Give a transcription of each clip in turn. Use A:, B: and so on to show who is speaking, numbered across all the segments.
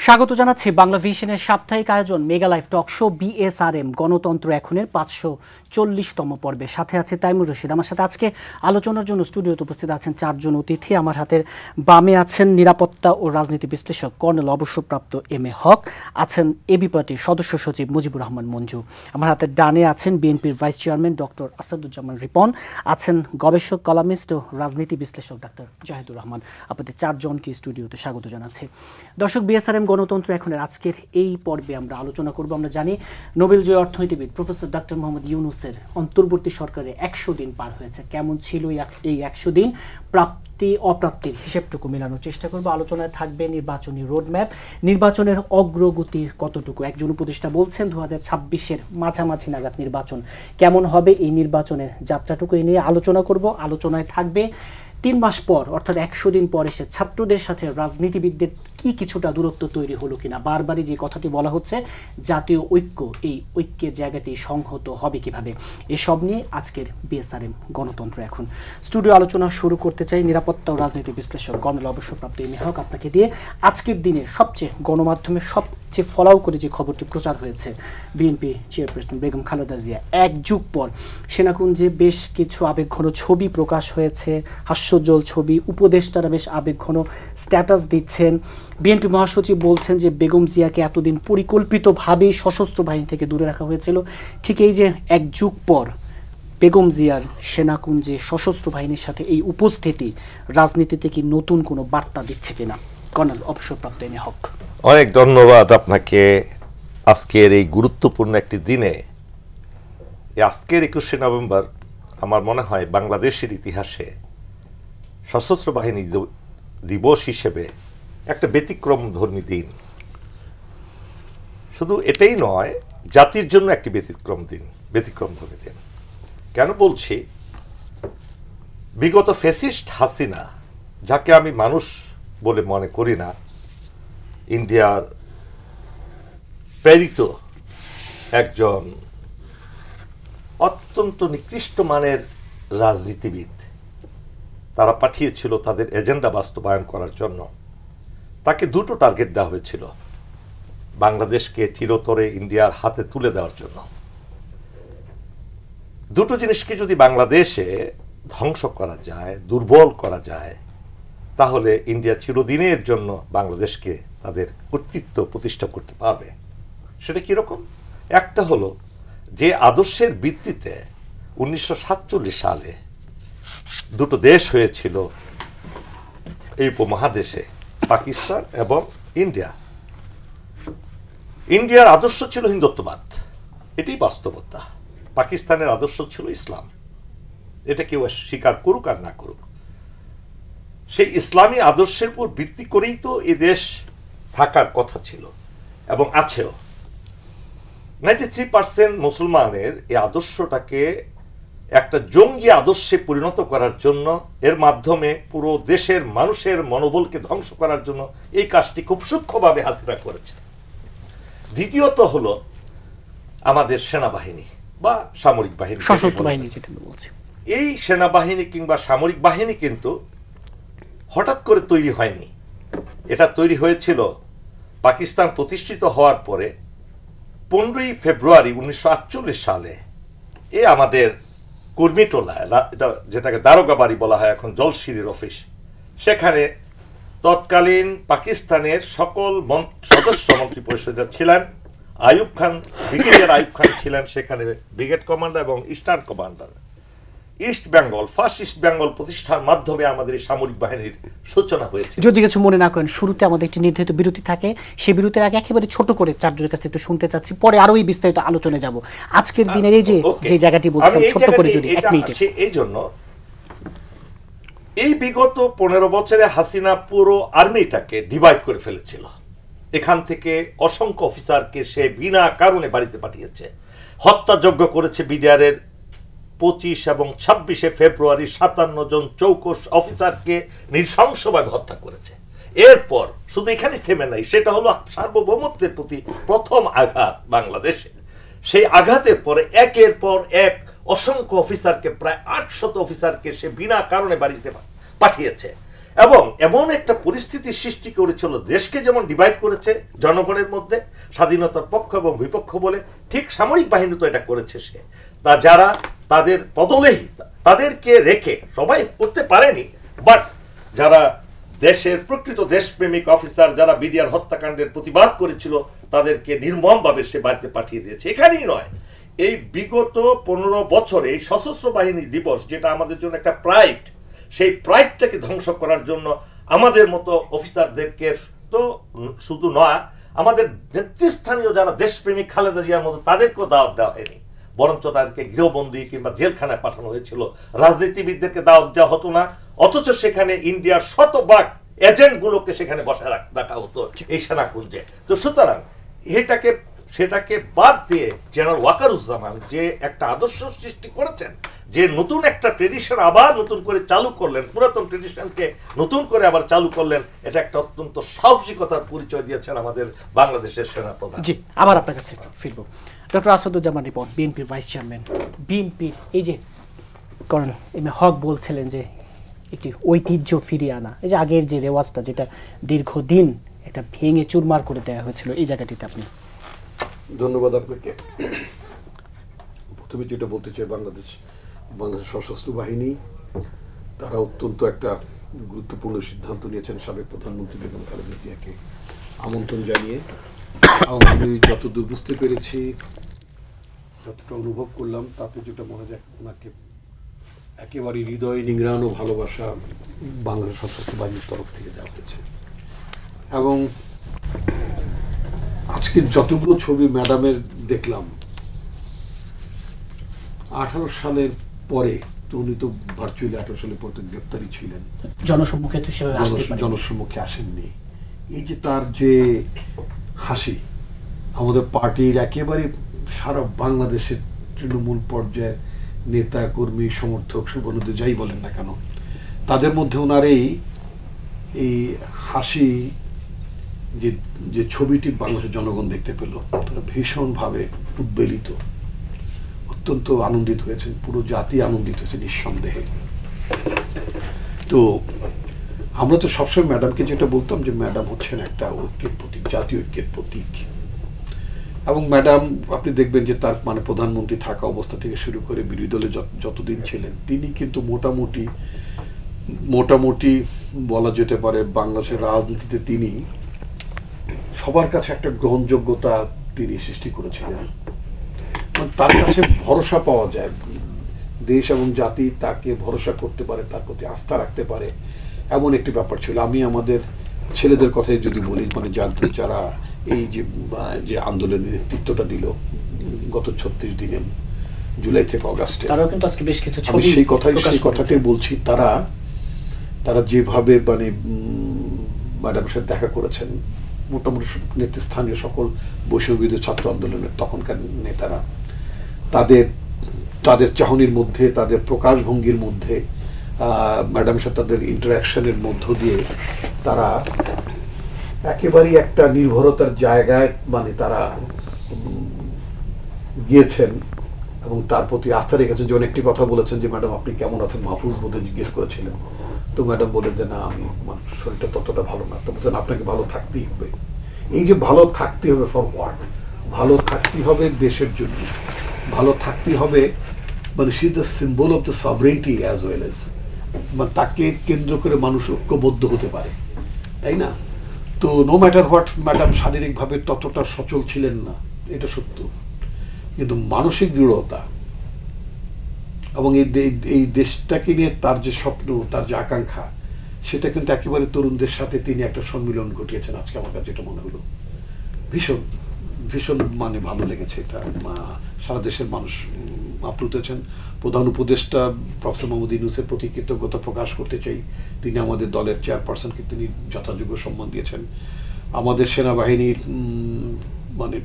A: স্বাগত জানাচ্ছি বাংলা ভিশনের সাপ্তাহিক আয়োজন mega live talk show BSRM গণতন্ত্র এখনের 540তম পর্বে। সাথে আছে তাইমুর রশিদ। আমার সাথে আজকে আলোচনার জন্য স্টুডিওতে উপস্থিত আছেন চারজন অতিথি। আমার হাতের বামে আছেন নিরাপত্তা ও রাজনীতি বিশ্লেষক কর্নেল অবসরপ্রাপ্ত এম এ হক, আছেন এবি পার্টির সদস্য সচিব মুজিবুর রহমান মঞ্জু। আমার হাতের ডানে আছেন বিএনপির vice chairman doctor Asaduzzaman Ripon, আছেন গবেষক কলামিস্ট ও রাজনীতি বিশ্লেষক ডাক্তার জাহিদুর রহমান। আপনাদের চারজনকে স্টুডিওতে স্বাগত জানাচ্ছি। দর্শক, বিএসআরএম গণতন্ত্র এখনের আজকের এই পর্বে আমরা আলোচনা করব। আমরা জানি নোবেলজয়ী অর্থনীতিবিদ প্রফেসর ডক্টর মোহাম্মদ ইউনূসের অন্তর্বর্তী সরকারের 100 দিন পার হয়েছে। কেমন ছিল এই 100 দিন, প্রাপ্তি অপ্রাপ্তির হিসেবটুকু মেলানোর চেষ্টা করব। আলোচনায় থাকবে নির্বাচনী রোডম্যাপ, নির্বাচনের অগ্রগতি কতটুকু। একজন উপদেষ্টা বলছেন 2026-এর মাঝামাঝি নাগাদ নির্বাচন। কেমন হবে এই নির্বাচনের যাত্রাটুকু এই নিয়ে আলোচনা করব। আলোচনায় থাকবে 3 মাস পর অর্থাৎ 100 দিন পর এসে ছাত্রদের সাথে রাজনীতিবিদদের কি কিছুটা দূরত্ব তৈরি হলো কিনা। বারবারই যে কথাটি বলা হচ্ছে জাতীয় ঐক্য, এই ঐক্যের জায়গাটি সংহত হবে কিভাবে, এসব নিয়ে আজকের বিএসআরএম গণতন্ত্র এখন। স্টুডিও আলোচনা শুরু করতে চাই নিরাপত্তা ও রাজনীতি বিশ্লেষক কর্নেল অবসরপ্রাপ্ত এম এ হক আপনাকে দিয়ে। আজকের দিনের সবচেয়ে গণমাধ্যমে সবচেয়ে ফলাও করে যে খবরটি প্রচার হয়েছে, বিএনপি চেয়ারপারসন বেগম খালেদা জিয়া 1 যুগ পর সেনাকুঞ্জে বেশ কিছু আবেগঘন ছবি প্রকাশ হয়েছে, হাস্যোজ্জ্বল ছবি। উপদেষ্টারা বেশ আবেগঘন স্ট্যাটাস দিচ্ছেন। বিএনপি মহাসচিব বলছেন যে বেগম জিয়াকে এতদিন পরিকল্পিতভাবেই সশস্ত্র বাহিনী থেকে দূরে রাখা হয়েছিল। ঠিক এই যে 1 যুগ পর বেগম জিয়ার সেনাকুঞ্জে সশস্ত্র বাহিনীর সাথে এই উপস্থিতি রাজনীতিতে কি নতুন কোনো বার্তা দিচ্ছে কিনা? কর্নেল অবসরপ্রাপ্ত এম এ হক।
B: অনেক ধন্যবাদ আপনাকে। আজকের এই গুরুত্বপূর্ণ একটি দিনে, আজকের 21শে নভেম্বর আমার মনে হয় বাংলাদেশের ইতিহাসে সশস্ত্র বাহিনী দিবস হিসেবে একটা ব্যতিক্রমধর্মী দিন। শুধু এটাই নয়, জাতির জন্য একটি ব্যতিক্রমধর্মী দিন। কেন বলছি? বিগত ফ্যাসিস্ট হাসিনা, যাকে আমি মানুষ বলে মনে করি না, ইন্ডিয়ার প্রেরিত একজন অত্যন্ত নিকৃষ্ট মানের রাজনীতিবিদ, তারা পাঠিয়েছিল তাদের এজেন্ডা বাস্তবায়ন করার জন্য। তাকে 2টো টার্গেট দেওয়া হয়েছিল, বাংলাদেশকে চিরতরে ইন্ডিয়ার হাতে তুলে দেওয়ার জন্য। 2টো জিনিসকে যদি বাংলাদেশে ধ্বংস করা যায়, দুর্বল করা যায়, তাহলে ইন্ডিয়া চিরদিনের জন্য বাংলাদেশকে তাদের কর্তৃত্ব প্রতিষ্ঠা করতে পারবে। সেটা কীরকম? একটা হলো যে আদর্শের ভিত্তিতে 1947 সালে 2টো দেশ হয়েছিল এই উপমহাদেশে, পাকিস্তান এবং ইন্ডিয়া। ইন্ডিয়ার আদর্শ ছিল হিন্দুত্ববাদ, এটাই বাস্তবতা। পাকিস্তানের আদর্শ ছিল ইসলাম, এটা কেউ স্বীকার করুক আর না করুক। সেই ইসলামী আদর্শের উপর ভিত্তি করেই তো এই দেশ থাকার কথা ছিল এবং আছেও। 93% মুসলমানের এই আদর্শটাকে একটা জঙ্গি আদর্শে পরিণত করার জন্য, এর মাধ্যমে পুরো দেশের মানুষের মনোবলকে ধ্বংস করার জন্য এই কাজটি খুব সূক্ষ্মভাবে হাসিনা করেছে। দ্বিতীয়ত হলো আমাদের সেনাবাহিনী বা সামরিক বাহিনী,
A: সশস্ত্র বাহিনী যেটা বলছি।
B: এই সেনাবাহিনী কিংবা সামরিক বাহিনী কিন্তু হঠাৎ করে তৈরি হয়নি। এটা তৈরি হয়েছিল পাকিস্তান প্রতিষ্ঠিত হওয়ার পরে 15ই ফেব্রুয়ারি 1948 সালে। আমাদের কর্মীটোলায়, যেটাকে দারোগা বাড়ি বলা হয় এখন, জলশিরির অফিস, সেখানে তৎকালীন পাকিস্তানের সকল সদস্য মন্ত্রী পরিষদের ছিলেন। আইয়ুব খান, ব্রিগেডিয়ার আইয়ুব খান ছিলেন সেখানে ব্রিগেড কমান্ডার এবং eastern commander. East Bengal, first east Bengal প্রতিষ্ঠার মাধ্যমে আমাদের সামরিক বাহিনীর সূচনা হয়েছে।
A: যদি কিছু মনে না করেন, শুরুতে আমাদের একটি নির্ধারিত বিরতি থাকে, সেই বিরতির আগে একেবারে ছোট করে চারজনের কাছে একটু শুনতে চাচ্ছি, পরে আরো এই বিস্তারিত আলোচনায় যাব। আজকের দিনের এই যে জায়গাটি বলছেন, ছোট করে যদি 1 মিনিটে।
B: এই জন্য এই বিগত 15 বছরে হাসিনা পুরো আর্মিটাকে ডিভাইড করে ফেলেছিল। এখান থেকে অসংখ্য অফিসারকে সে বিনা কারণে বাড়িতে পাঠিয়েছে, হত্যাযজ্ঞ করেছে। বিডিআরের 25 এবং 26শে ফেব্রুয়ারি 57 জন চৌকস অফিসারকে নৃশংসভাবে হত্যা করেছে। এরপর শুধু এখানে থেমে নাই, সেটা হলো সার্বভৌমত্বের প্রতি প্রথম আঘাত বাংলাদেশে। সেই আঘাতের পরে একের পর এক অসংখ্য অফিসারকে, প্রায় 800 অফিসারকে সে বিনা কারণে বাড়িতে পাঠিয়েছে। এবং এমন একটা পরিস্থিতির সৃষ্টি করেছিল, দেশকে যেমন ডিভাইড করেছে জনগণের মধ্যে স্বাধীনতার পক্ষ এবং বিপক্ষ বলে, ঠিক সামরিক বাহিনী তো এটা করেছে। সে তা যারা তাদের পদলেহী তাদেরকে রেখে, সবাই করতে পারেনি, বাট যারা দেশের প্রকৃত দেশপ্রেমিক অফিসার, যারা বিডিআর হত্যাকাণ্ডের প্রতিবাদ করেছিল, তাদেরকে নির্মমভাবে সে বাড়িতে পাঠিয়ে দিয়েছে। এখানেই নয়, এই বিগত 15 বছরে এই সশস্ত্র বাহিনী দিবস, যেটা আমাদের জন্য একটা প্রাইড, সেই প্রাইডটাকে ধ্বংস করার জন্য আমাদের মতো অফিসারদেরকে তো শুধু নয়, আমাদের নেতৃস্থানীয় যারা দেশপ্রেমিক খালেদা জিয়ার মতো তাদেরকেও দাওয়াত দেওয়া হয়নি, বরঞ্চ তাদেরকে গৃহবন্দী কিংবা জেলখানায় পাঠানো হয়েছিল। রাজনীতিবিদদেরকে দাওয়াত দেওয়া হতো না, অথচ সেখানে ইন্ডিয়ার শতভাগ এজেন্টগুলোকে সেখানে বসায় রাখা হতো এই সেনাকুঞ্জে। তো সুতরাং সেটাকে বাদ দিয়ে জেনারেল ওয়াকারুজ্জামান যে একটা আদর্শ সৃষ্টি করেছেন, যে নতুন একটা ট্রেডিশন আবার নতুন করে চালু করলেন, পুরাতন ট্রেডিশনকে নতুন করে আবার চালু করলেন, এটা একটা অত্যন্ত সাহসিকতার পরিচয় দিয়েছেন আমাদের বাংলাদেশের সেনাপ্রধান।
A: জি, আবার আপনার কাছে ফিরবো। ডক্টর আসাদুজ্জামান রিপন, বিএনপির ভাইস চেয়ারম্যান, বিএনপির এই যে করেন হক বলছিলেন যে একটি ঐতিহ্য ফিরিয়ে আনা, এই যে আগের যে রেওয়াজটা, যেটা দীর্ঘদিন এটা ভেঙে চুরমার করে দেওয়া হয়েছিল, এই জায়গাটিতে আপনি।
C: ধন্যবাদ আপনাকে। প্রথমে যেটা বলতে চাই, বাংলাদেশ সশস্ত্র বাহিনী তারা অত্যন্ত একটা গুরুত্বপূর্ণ সিদ্ধান্ত নিয়েছেন সাবেক প্রধানমন্ত্রী বেগম খালেদা জিয়াকে আমন্ত্রণ জানিয়ে। আমি যতদূর বুঝতে পেরেছি, যতটা অনুভব করলাম, তাতে যেটা মনে যায় ওনাকে একেবারে হৃদয় নিংড়ানো ভালোবাসা বাংলাদেশ সশস্ত্র বাহিনীর তরফ থেকে দেওয়া হয়েছে। এবং আজকে যতগুলো ছবি ম্যাডামের দেখলাম, 18 সালের পরে, তো উনি তো ভার্চুয়ালি 18 সালের পর তো গ্রেপ্তারি ছিলেন, জনসম্মুখে আসেননি। এই যে তার যে হাসি, আমাদের পার্টির একেবারে সারা বাংলাদেশের তৃণমূল পর্যায়ের নেতা কর্মী সমর্থক শুভনুদে যাই বলেন না কেন, তাদের মধ্যে ওনার এই হাসি যে ছবিটি বাংলাদেশের জনগণ দেখতে পেল, তারা ভীষণভাবে উদ্বেলিত, অত্যন্ত আনন্দিত হয়েছেন, পুরো জাতি আনন্দিত হয়েছে নিঃসন্দেহে। তো আমরা তো সবসময় ম্যাডামকে যেটা বলতাম যে ম্যাডাম হচ্ছেন একটা ঐক্যের প্রতীক, জাতীয় ঐক্যের প্রতীক। এবং ম্যাডাম আপনি দেখবেন যে তার মানে প্রধানমন্ত্রী থাকা অবস্থা থেকে শুরু করে বিরোধী দলে যতদিন ছিলেন, তিনি কিন্তু মোটামুটি বলা যেতে পারে বাংলাদেশের রাজনীতিতে তিনি সবার কাছে একটা গ্রহণযোগ্যতা তিনি সৃষ্টি করেছিলেন। তার কাছে ভরসা পাওয়া যায়, দেশ এবং জাতি তাকে ভরসা করতে পারে, তার প্রতি আস্থা রাখতে পারে, এমন একটি ব্যাপার ছিল। আমি আমাদের ছেলেদের কথাই যদি বলি, মানে যারা এই যে আন্দোলনের নেতৃত্বটা দিল গত 36 দিনে, জুলাই থেকে অগাস্টে, আমি সেই কথাটাই বলছি। তারা যেভাবে মানে ম্যাডামের সাথে দেখা করেছেন, মোটামুটি নেতৃস্থানীয় সকল বৈষম্যবিরোধী ছাত্র আন্দোলনের তখনকার নেতারা, তাদের চাহনির মধ্যে, তাদের প্রকাশভঙ্গির মধ্যে, ম্যাডামের সাথে তাদের ইন্টারাকশনের মধ্য দিয়ে তারা একেবারেই একটা নির্ভরতার জায়গায় মানে তারা গিয়েছেন এবং তার প্রতি আস্থা রেখেছেন। যেমন একটি কথা বলেছেন যে, ম্যাডাম আপনি কেমন আছেন, মাহফুজ বোধে জিজ্ঞেস করেছিলেন, তো ম্যাডাম বলেন যে না, আমি শরীরটা ততটা ভালো না। তো বলছেন আপনাকে ভালো থাকতেই হবে। এই যে ভালো থাকতে হবে, ফর হোয়াট? ভালো থাকতে হবে দেশের জন্য, ভালো থাকতে হবে, মানে she is the symbol of the সভরেনিটি as well as, মানে তাকে কেন্দ্র করে মানুষ ঐক্যবদ্ধ হতে পারে, তাই না? তো নো ম্যাটার হোয়াট, ম্যাডাম শারীরিকভাবে ততটা সচল ছিলেন না, এটা সত্য, কিন্তু মানসিক দৃঢ়তা এবং এই দেশটাকে নিয়ে তার যে স্বপ্ন, তার যে আকাঙ্ক্ষা, সেটা কিন্তু একেবারে তরুণদের সাথে তিনি একটা সম্মিলন ঘটিয়েছেন। আজকে আমার কাছে যেটা মনে হলো, ভীষণ ভীষণ মানে ভালো লেগেছে। এটা সারা দেশের মানুষ আপ্লুত হয়েছেন। প্রধান উপদেষ্টা প্রফেসর মোহাম্মদ ইউনূসের প্রতি কৃতজ্ঞতা প্রকাশ করতে চাই। তিনি আমাদের দলের চেয়ারপারসনকে তিনি যথাযোগ্য সম্মান দিয়েছেন। আমাদের সেনাবাহিনীর মানে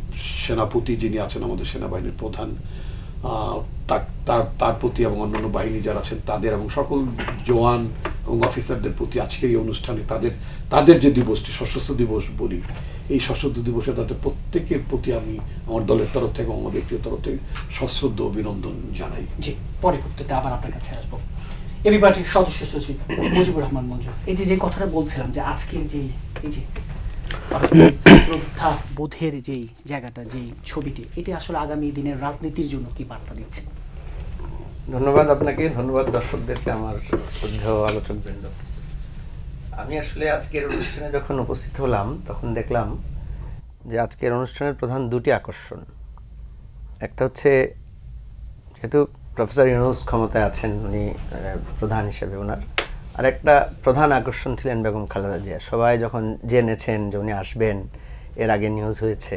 C: সেনাপতি যিনি আছেন, আমাদের সেনাবাহিনীর প্রধান, তার প্রতি এবং অন্যান্য বাহিনী যারা আছেন তাদের এবং সকল জওয়ান এবং অফিসারদের প্রতি আজকের এই অনুষ্ঠানে তাদের যে দিবসটি সশস্ত্র দিবস বলি, এই সশস্ত্র দিবসে তাদের প্রত্যেকের প্রতি আমি আমার দলের তরফ থেকে, আমার ব্যক্তিগত তরফ থেকে সশ্রদ্ধ অভিনন্দন জানাই।
A: জি, পরবর্তীতে আবার আপনার কাছে আসবো। এবি পার্টির সদস্য সচিব মুজিবুর রহমান মঞ্জু, এই যে কথাটা বলছিলাম যে আজকের যে এই যে শ্রদ্ধা বোধের যেই জায়গাটা, যেই ছবিটি, এটি আসলে আগামী দিনের রাজনীতির জন্য কি বার্তা দিচ্ছে?
D: ধন্যবাদ আপনাকে, ধন্যবাদ দর্শকদেরকে, আমার শ্রদ্ধেয় আলোচকবৃন্দ। আমি আসলে আজকের অনুষ্ঠানে যখন উপস্থিত হলাম তখন দেখলাম যে আজকের অনুষ্ঠানের প্রধান দুটি আকর্ষণ। একটা হচ্ছে যেহেতু প্রফেসর ইউনূস ক্ষমতায় আছেন, উনি প্রধান হিসেবে ওনার, আর একটা প্রধান আকর্ষণ ছিলেন বেগম খালেদা জিয়া। সবাই যখন জেনেছেন যে উনি আসবেন, এর আগে নিউজ হয়েছে,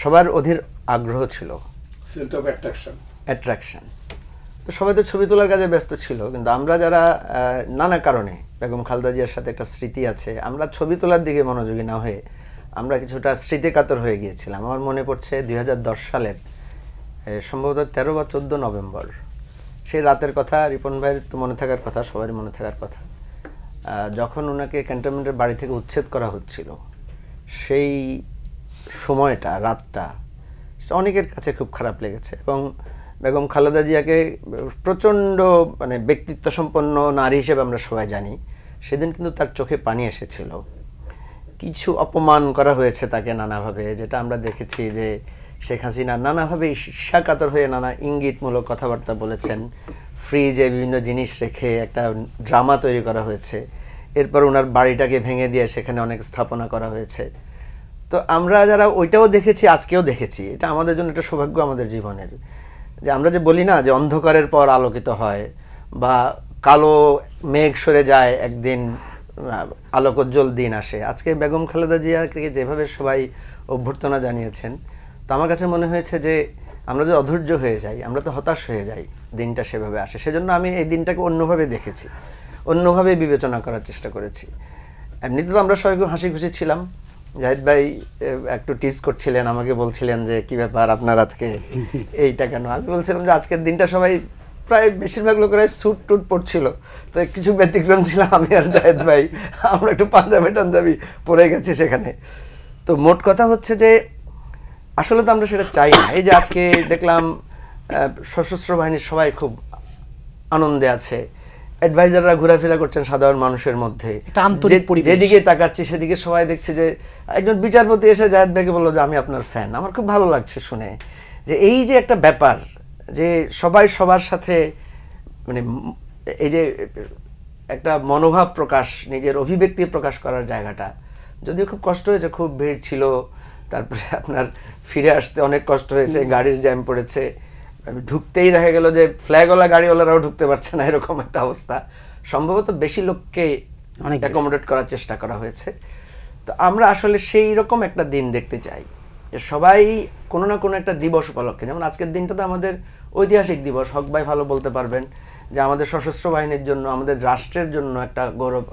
D: সবার অধীর আগ্রহ ছিল,
C: সেন্টার অফ অ্যাট্রাকশন।
D: তো সবাই তো ছবি তোলার কাজে ব্যস্ত ছিল, কিন্তু আমরা যারা নানা কারণে বেগম খালেদা জিয়ার সাথে একটা স্মৃতি আছে, আমরা ছবি তোলার দিকে মনোযোগী না হয়ে আমরা কিছুটা স্মৃতিকাতর হয়ে গিয়েছিলাম। আমার মনে পড়ছে 2010 সালের সম্ভবত 13 বা 14 নভেম্বর, সেই রাতের কথা। রিপন ভাইয়ের তো মনে থাকার কথা, সবারই মনে থাকার কথা, যখন ওনাকে ক্যান্টনমেন্টের বাড়ি থেকে উচ্ছেদ করা হচ্ছিল, সেই সময়টা, রাতটা, সেটা অনেকের কাছে খুব খারাপ লেগেছে। এবং বেগম খালেদা জিয়াকে প্রচণ্ড মানে ব্যক্তিত্ব সম্পন্ন নারী হিসেবে আমরা সবাই জানি। সেদিন কিন্তু তার চোখে পানি এসেছিল। কিছু অপমান করা হয়েছে তাকে নানাভাবে, যেটা আমরা দেখেছি যে শেখ হাসিনা নানাভাবে ঈর্ষাকাতর হয়ে নানা ইঙ্গিতমূলক কথাবার্তা বলেছেন। ফ্রিজে বিভিন্ন জিনিস রেখে একটা ড্রামা তৈরি করা হয়েছে। এরপর ওনার বাড়িটাকে ভেঙে দিয়ে সেখানে অনেক স্থাপনা করা হয়েছে। তো আমরা যারা ওইটাও দেখেছি, আজকেও দেখেছি, এটা আমাদের জন্য একটা সৌভাগ্য আমাদের জীবনের, যে আমরা যে বলি না যে অন্ধকারের পর আলোকিত হয়, বা কালো মেঘ সরে যায়, একদিন আলোকোজ্জ্বল দিন আসে। আজকে বেগম খালেদা জিয়াকে যেভাবে সবাই অভ্যর্থনা জানিয়েছেন, তো আমার কাছে মনে হয়েছে যে আমরা যে অধৈর্য হয়ে যাই, আমরা তো হতাশ হয়ে যাই, দিনটা সেভাবে আসে। সেজন্য আমি এই দিনটাকে অন্যভাবে দেখেছি, অন্যভাবে বিবেচনা করার চেষ্টা করেছি। এমনিতে তো আমরা সবাই খুব হাসি খুশি ছিলাম। জাহিদ ভাই একটু টিজ করছিলেন, আমাকে বলছিলেন যে কি ব্যাপার আপনার আজকে এইটা কেন। আমি বলছিলাম যে আজকের দিনটা সবাই প্রায় বেশিরভাগ লোকেরাই স্যুট টুট পরছিল, তো কিছু ব্যতিক্রম ছিলাম আমি আর জাহিদ ভাই, আমরা একটু পাঞ্জাবি পরে গেছি সেখানে। তো মোট কথা হচ্ছে যে আসলে তো আমরা সেটা চাই না। এই যে আজকে দেখলাম সশস্ত্র বাহিনীর সবাই খুব আনন্দে আছে, অ্যাডভাইজাররা ঘোরাফেরা করছেন সাধারণ মানুষের মধ্যে, যেদিকে তাকাচ্ছি সেদিকে সবাই দেখছে। যে একজন বিচারপতি এসে জাহিদ ভাইকে বললো যে আমি আপনার ফ্যান। আমার খুব ভালো লাগছে শুনে যে এই যে একটা ব্যাপার, যে সবাই সবার সাথে মানে এই যে একটা মনোভাব প্রকাশ, নিজের অভিব্যক্তি প্রকাশ করার জায়গাটা, যদিও খুব কষ্ট হয়েছে, খুব ভিড় ছিল, তারপরে আপনার ফিরে আসতে অনেক কষ্ট হয়েছে, গাড়ির জ্যাম পড়েছে, ঢুকতেই দেখা গেল যে ফ্ল্যাগওয়ালা গাড়িওয়ালারাও ঢুকতে পারছে না, এরকম একটা অবস্থা। সম্ভবত বেশি লোককে অ্যাকোমোডেট করার চেষ্টা করা হয়েছে। তো আমরা আসলে সেই রকম একটা দিন দেখতে চাই, যে সবাই কোনো না কোনো একটা দিবস উপলক্ষে, যেমন আজকের দিনটা তো আমাদের ঐতিহাসিক দিবস, হক ভাই ভালো বলতে পারবেন, যে আমাদের সশস্ত্র বাহিনীর জন্য, আমাদের রাষ্ট্রের জন্য একটা গৌরব।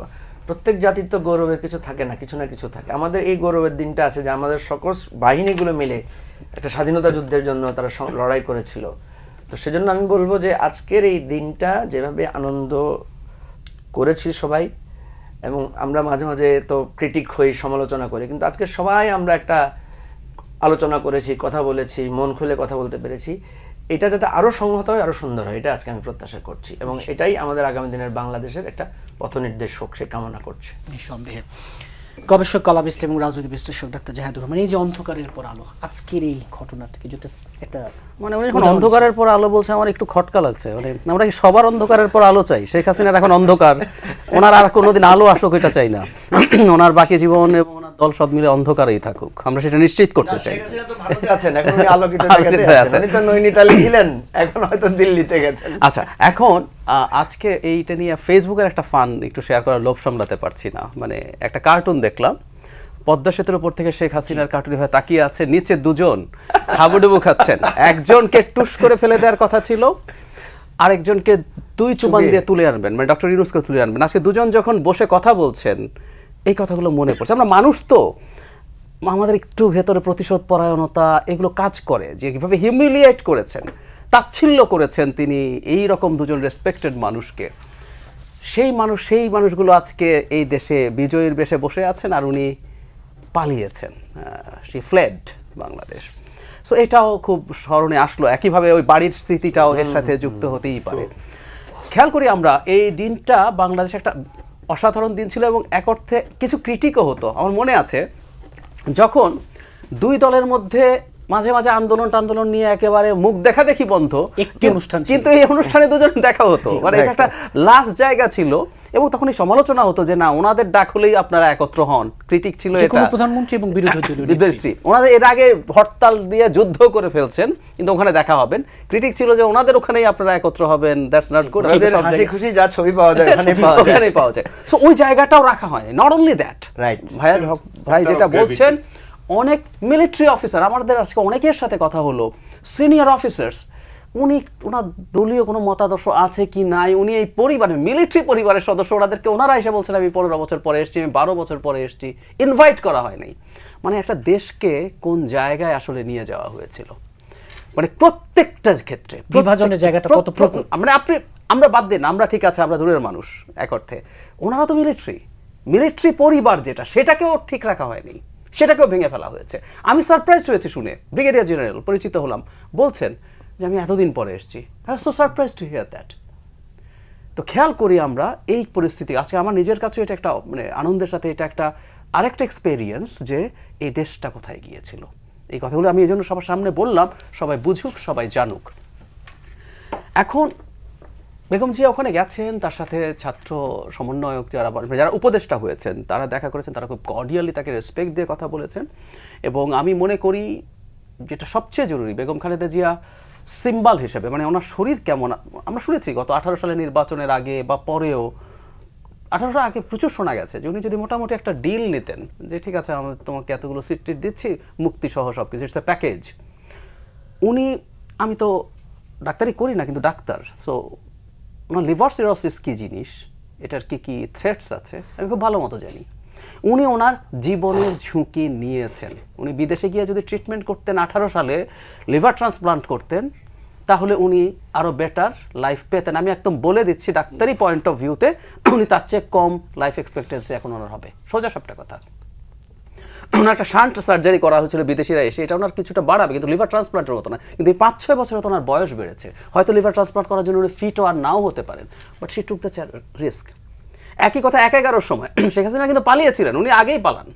D: প্রত্যেক জাতির তো গৌরবের কিছু থাকে না, কিছু না কিছু থাকে। আমাদের এই গৌরবের দিনটা আছে যে আমাদের সকল বাহিনীগুলো মিলে একটা স্বাধীনতা যুদ্ধের জন্য তারা লড়াই করেছিল। তো সেজন্য আমি বলবো যে আজকের এই দিনটা যেভাবে আনন্দ করেছি সবাই, এবং আমরা মাঝে মাঝে তো ক্রিটিক হই, সমালোচনা করি, কিন্তু আজকে সবাই আমরা একটা আলোচনা করেছি, কথা বলেছি, মন খুলে কথা বলতে পেরেছি। এটা যাতে আরও সংহত হয়, আরও সুন্দর হয়, এটা আজকে আমি প্রত্যাশা করছি, এবং এটাই আমাদের আগামী দিনের বাংলাদেশের একটা পথনির্দেশ হোক সে কামনা করছে।
A: নিঃসন্দেহে গবেষক, কলামিস্ট এবং রাজনীতি বিশ্লেষক ডাক্তার জাহিদুর রহমান, এই যে অন্ধকারের পর আলো, আজকের এই ঘটনাটাকে যেটা একটা
E: মানে উনি এখন অন্ধকারের পর আলো বলছে, আমার একটু খটকা লাগছে। মানে আমরা কি সবার অন্ধকারের পর আলো চাই? শেখ হাসিনার এখন অন্ধকার, ওনার আর কোনোদিন আলো আসুক এটা চাই না, ওনার বাকি জীবন এবং ওনার দল সব মিলে অন্ধকারেই থাকুক, আমরা সেটা নিশ্চিত করতে চাই। আচ্ছা, এখন আজকে এইটা নিয়ে ফেসবুকের একটা ফান একটু শেয়ার করার লোভ সামলাতে পারছি না। মানে একটা কার্টুন দেখলাম, পদ্মা সেতুর উপর থেকে শেখ হাসিনার কার্টুন ভাবে তাকিয়ে আছে, নিচে দুজন হাবুডুবু খাচ্ছেন, একজনকে টুস করে ফেলে দেওয়ার কথা ছিল, আরেকজনকে 2 চুবান দিয়ে তুলে আনবেন, মানে ডক্টর ইউনূসকে তুলে আনবেন। আজকে দুজন যখন বসে কথা বলছেন, এই কথাগুলো মনে পড়ছে। আমরা মানুষ তো, আমাদের একটু ভেতরে প্রতিশোধ পরায়ণতা এগুলো কাজ করে, যে কিভাবে হিউমিলিয়েট করেছেন, তাচ্ছিল্য করেছেন তিনি এই রকম দুজন রেসপেক্টেড মানুষকে। সেই মানুষগুলো আজকে এই দেশে বিজয়ীর বেশে বসে আছেন, আর উনি পালিয়েছেন, শি ফ্লেড বাংলাদেশ। সো এটাও খুব স্মরণে আসলো। একইভাবে ওই বাড়ির স্মৃতিটাও এর সাথে যুক্ত হতেই পারে। খেয়াল করি আমরা এই দিনটা বাংলাদেশে একটা অসাধারণ দিন ছিল এবং এক অর্থে কিছু ক্রিটিকও হতো। আমার মনে আছে যখন দুই দলের মধ্যে মাঝে মাঝে আন্দোলন নিয়ে একেবারে মুখ দেখা দেখি বন্ধ, কিন্তু এই অনুষ্ঠানে দুজন দেখা হতো, মানে এটা একটা লাস্ট জায়গা ছিল। এবং তখন এই সমালোচনা হতো যে না, ওনাদের ডাক হলেই আপনারা একত্র হন। ক্রিটিক ছিল এটা
A: প্রধানমন্ত্রী এবং বিরোধী
E: ওনাদের এর আগে হরতাল দিয়ে যুদ্ধ করে ফেলছেন, কিন্তু ওখানে দেখা হবেন। ক্রিটিক ছিল যে ওনাদের ওখানেই আপনারা একত্র হবেন, দ্যাটস নট গুড।
D: হাসি খুশি যা ছবি পাওয়া যায়
E: ওখানেই পাওয়া যায়। সো ওই জায়গাটাও রাখা হয়নি। নট অনলি দ্যাট, রাইট ভাই যেটা বলছেন, অনেক মিলিটারি অফিসার, আমাদের আজকে অনেকের সাথে কথা হলো, সিনিয়র অফিসার্স, ওনার দলীয় কোনো মতাদর্শ আছে কি নাই, উনি এই পরিবারের মিলিটারি পরিবারের সদস্য, ওনাদেরকে ওনারা এসে বলছেন আমি 15 বছর পরে এসেছি, আমি 12 বছর পরে এসেছি, ইনভাইট করা হয় নাই। মানে একটা দেশকে কোন জায়গায় আসলে নিয়ে যাওয়া হয়েছিল, মানে প্রত্যেকটা ক্ষেত্রে
A: বিভাজনের জায়গাটা কত প্রকট।
E: মানে আমরা বাদ দিন, আমরা ঠিক আছে, আমরা দূরের মানুষ এক অর্থে, ওনারা তো মিলিটারি পরিবার যেটা, সেটাকেও ঠিক রাখা হয়নি, সেটাকেও ভেঙে ফেলা হয়েছে। আমি সারপ্রাইজ হয়েছি শুনে, ব্রিগেডিয়ার জেনারেল পরিচিত হলাম, বলছেন যে আমি এতদিন পরে এসেছি। I was so surprise to here that. তো খেয়াল করি আমরা এই পরিস্থিতি, আজকে আমার নিজের কাছে এটা একটা মানে আনন্দের সাথে এটা একটা আরেকটা এক্সপেরিয়েন্স যে এই দেশটা কোথায় গিয়েছিল। এই কথাগুলো আমি এই জন্য সবার সামনে বললাম, সবাই বুঝুক, সবাই জানুক। এখন বেগম জিয়া ওখানে গেছেন, তার সাথে ছাত্র সমন্বয়ক যারা উপদেষ্টা হয়েছেন তারা দেখা করেছেন, তারা খুব কর্ডিয়ালি তাকে রেসপেক্ট দিয়ে কথা বলেছেন। এবং আমি মনে করি যেটা সবচেয়ে জরুরি, বেগম খালেদা জিয়া সিম্বল হিসেবে, মানে ওনার শরীর কেমন, আমরা শুনেছি গত 18 সালে নির্বাচনের আগে বা পরেও, 18 সাল আগে প্রচুর শোনা গেছে যে উনি যদি মোটামুটি একটা ডিল নিতেন যে ঠিক আছে আমি তোমাকে এতগুলো সিট দিচ্ছি, মুক্তি সহ সব কিছু, ইটস এ প্যাকেজ। আমি তো ডাক্তারি করি না, কিন্তু ডাক্তার, সো ওনার লিভার সিরোসিস কী জিনিস, এটার কি কি থ্রেটস আছে আমি খুব ভালো মতো জানি। উনি ওনার জীবনের ঝুঁকি নিয়েছেন। উনি বিদেশে গিয়ে যদি ট্রিটমেন্ট করতেন, 18 সালে লিভার ট্রান্সপ্লান্ট করতেন, তাহলে উনি আরও বেটার লাইফ পেতেন। আমি একদম বলে দিচ্ছি, ডাক্তারি পয়েন্ট অফ ভিউতে উনি তার চেয়ে কম লাইফ এক্সপেক্টেন্সি এখন ওনার হবে, সোজা সবটা কথা। ওনার একটা শান্ট সার্জারি করা হয়েছিল বিদেশিরা এসে, এটা ওনার কিছুটা বাড়াবে, কিন্তু লিভার ট্রান্সপ্লান্টের মতো না। কিন্তু এই 5-6 বছর তো ওনার বয়স বেড়েছে, হয়তো লিভার ট্রান্সপ্লান্ট করার জন্য উনি ফিটও আর নাও হতে পারেন, but she took the risk. একই কথা 11-11 সময় শেখ হাসিনা কিন্তু পালিয়েছিলেন, উনি আগেই পালান।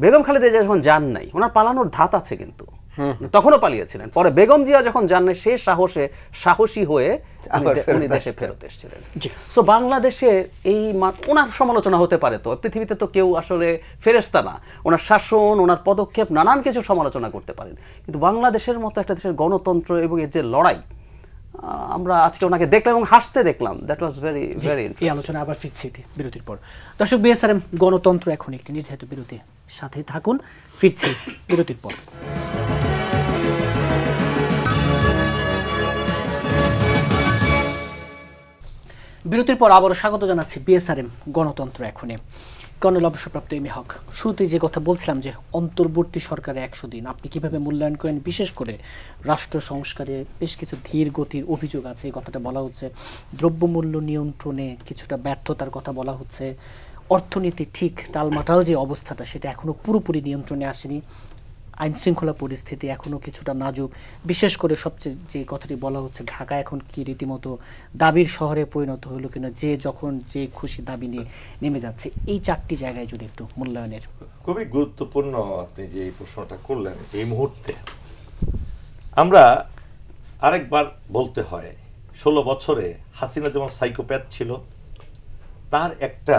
E: বেগম খালেদা জিয়া যখন যান নাই, ওনার পালানোর ধাত আছে, কিন্তু তখনও পালিয়েছিলেন। পরে বেগম জিয়া যখন যান নাই, সে সাহসী হয়ে উনি দেশে ফেরত এসেছিলেন। সো বাংলাদেশে এই ওনার সমালোচনা হতে পারে, তো পৃথিবীতে তো কেউ আসলে ফেরেশতা না, ওনার শাসন, ওনার পদক্ষেপ, নানান কিছু সমালোচনা করতে পারেন, কিন্তু বাংলাদেশের মতো একটা দেশের গণতন্ত্র এবং এর যে লড়াই, আমরা আজকে ওনাকে দেখলাম এবং হাসতে দেখলাম, দ্যাট ওয়াজ ভেরি ভেরি।
A: এই আলোচনা আবার ফিরছি বিরতির পর। দর্শক, বিএসআরএম গণতন্ত্র এখন একটি নির্ধারিত বিরতি, সাথে থাকুন, ফিরছি বিরতির পর। বিরতির পর আবারও স্বাগত জানাচ্ছি বিএসআরএম গণতন্ত্র এখনই। কর্নেল অবসরপ্রাপ্ত এম এ হক, শুরুতেই যে কথা বলছিলাম যে অন্তর্বর্তী সরকারের 100 দিন আপনি কিভাবে মূল্যায়ন করেন, বিশেষ করে রাষ্ট্র সংস্কারে বেশ কিছু ধীর গতির অভিযোগ আছে, এই কথাটা বলা হচ্ছে, দ্রব্যমূল্য নিয়ন্ত্রণে কিছুটা ব্যর্থতার কথা বলা হচ্ছে, অর্থনীতি ঠিক টালমাটাল যে অবস্থাটা সেটা এখনও পুরোপুরি নিয়ন্ত্রণে আসেনি, আইনশৃঙ্খলা পরিস্থিতি এখনও কিছুটা নাজুক, বিশেষ করে সবচেয়ে যে কথাটি বলা হচ্ছে ঢাকা এখন কি রীতিমতো দাবির শহরে পরিণত হলো কিনা, যে যখন যে খুশি দাবি নিয়ে নেমে যাচ্ছে। এই 4টি জায়গায় যদি একটু মূল্যায়নের।
B: খুবই গুরুত্বপূর্ণ আপনি যে এই প্রশ্নটা করলেন এই মুহূর্তে। আমরা আরেকবার বলতে হয়, 16 বছরে হাসিনা যেমন সাইকোপ্যাথ ছিল, তার একটা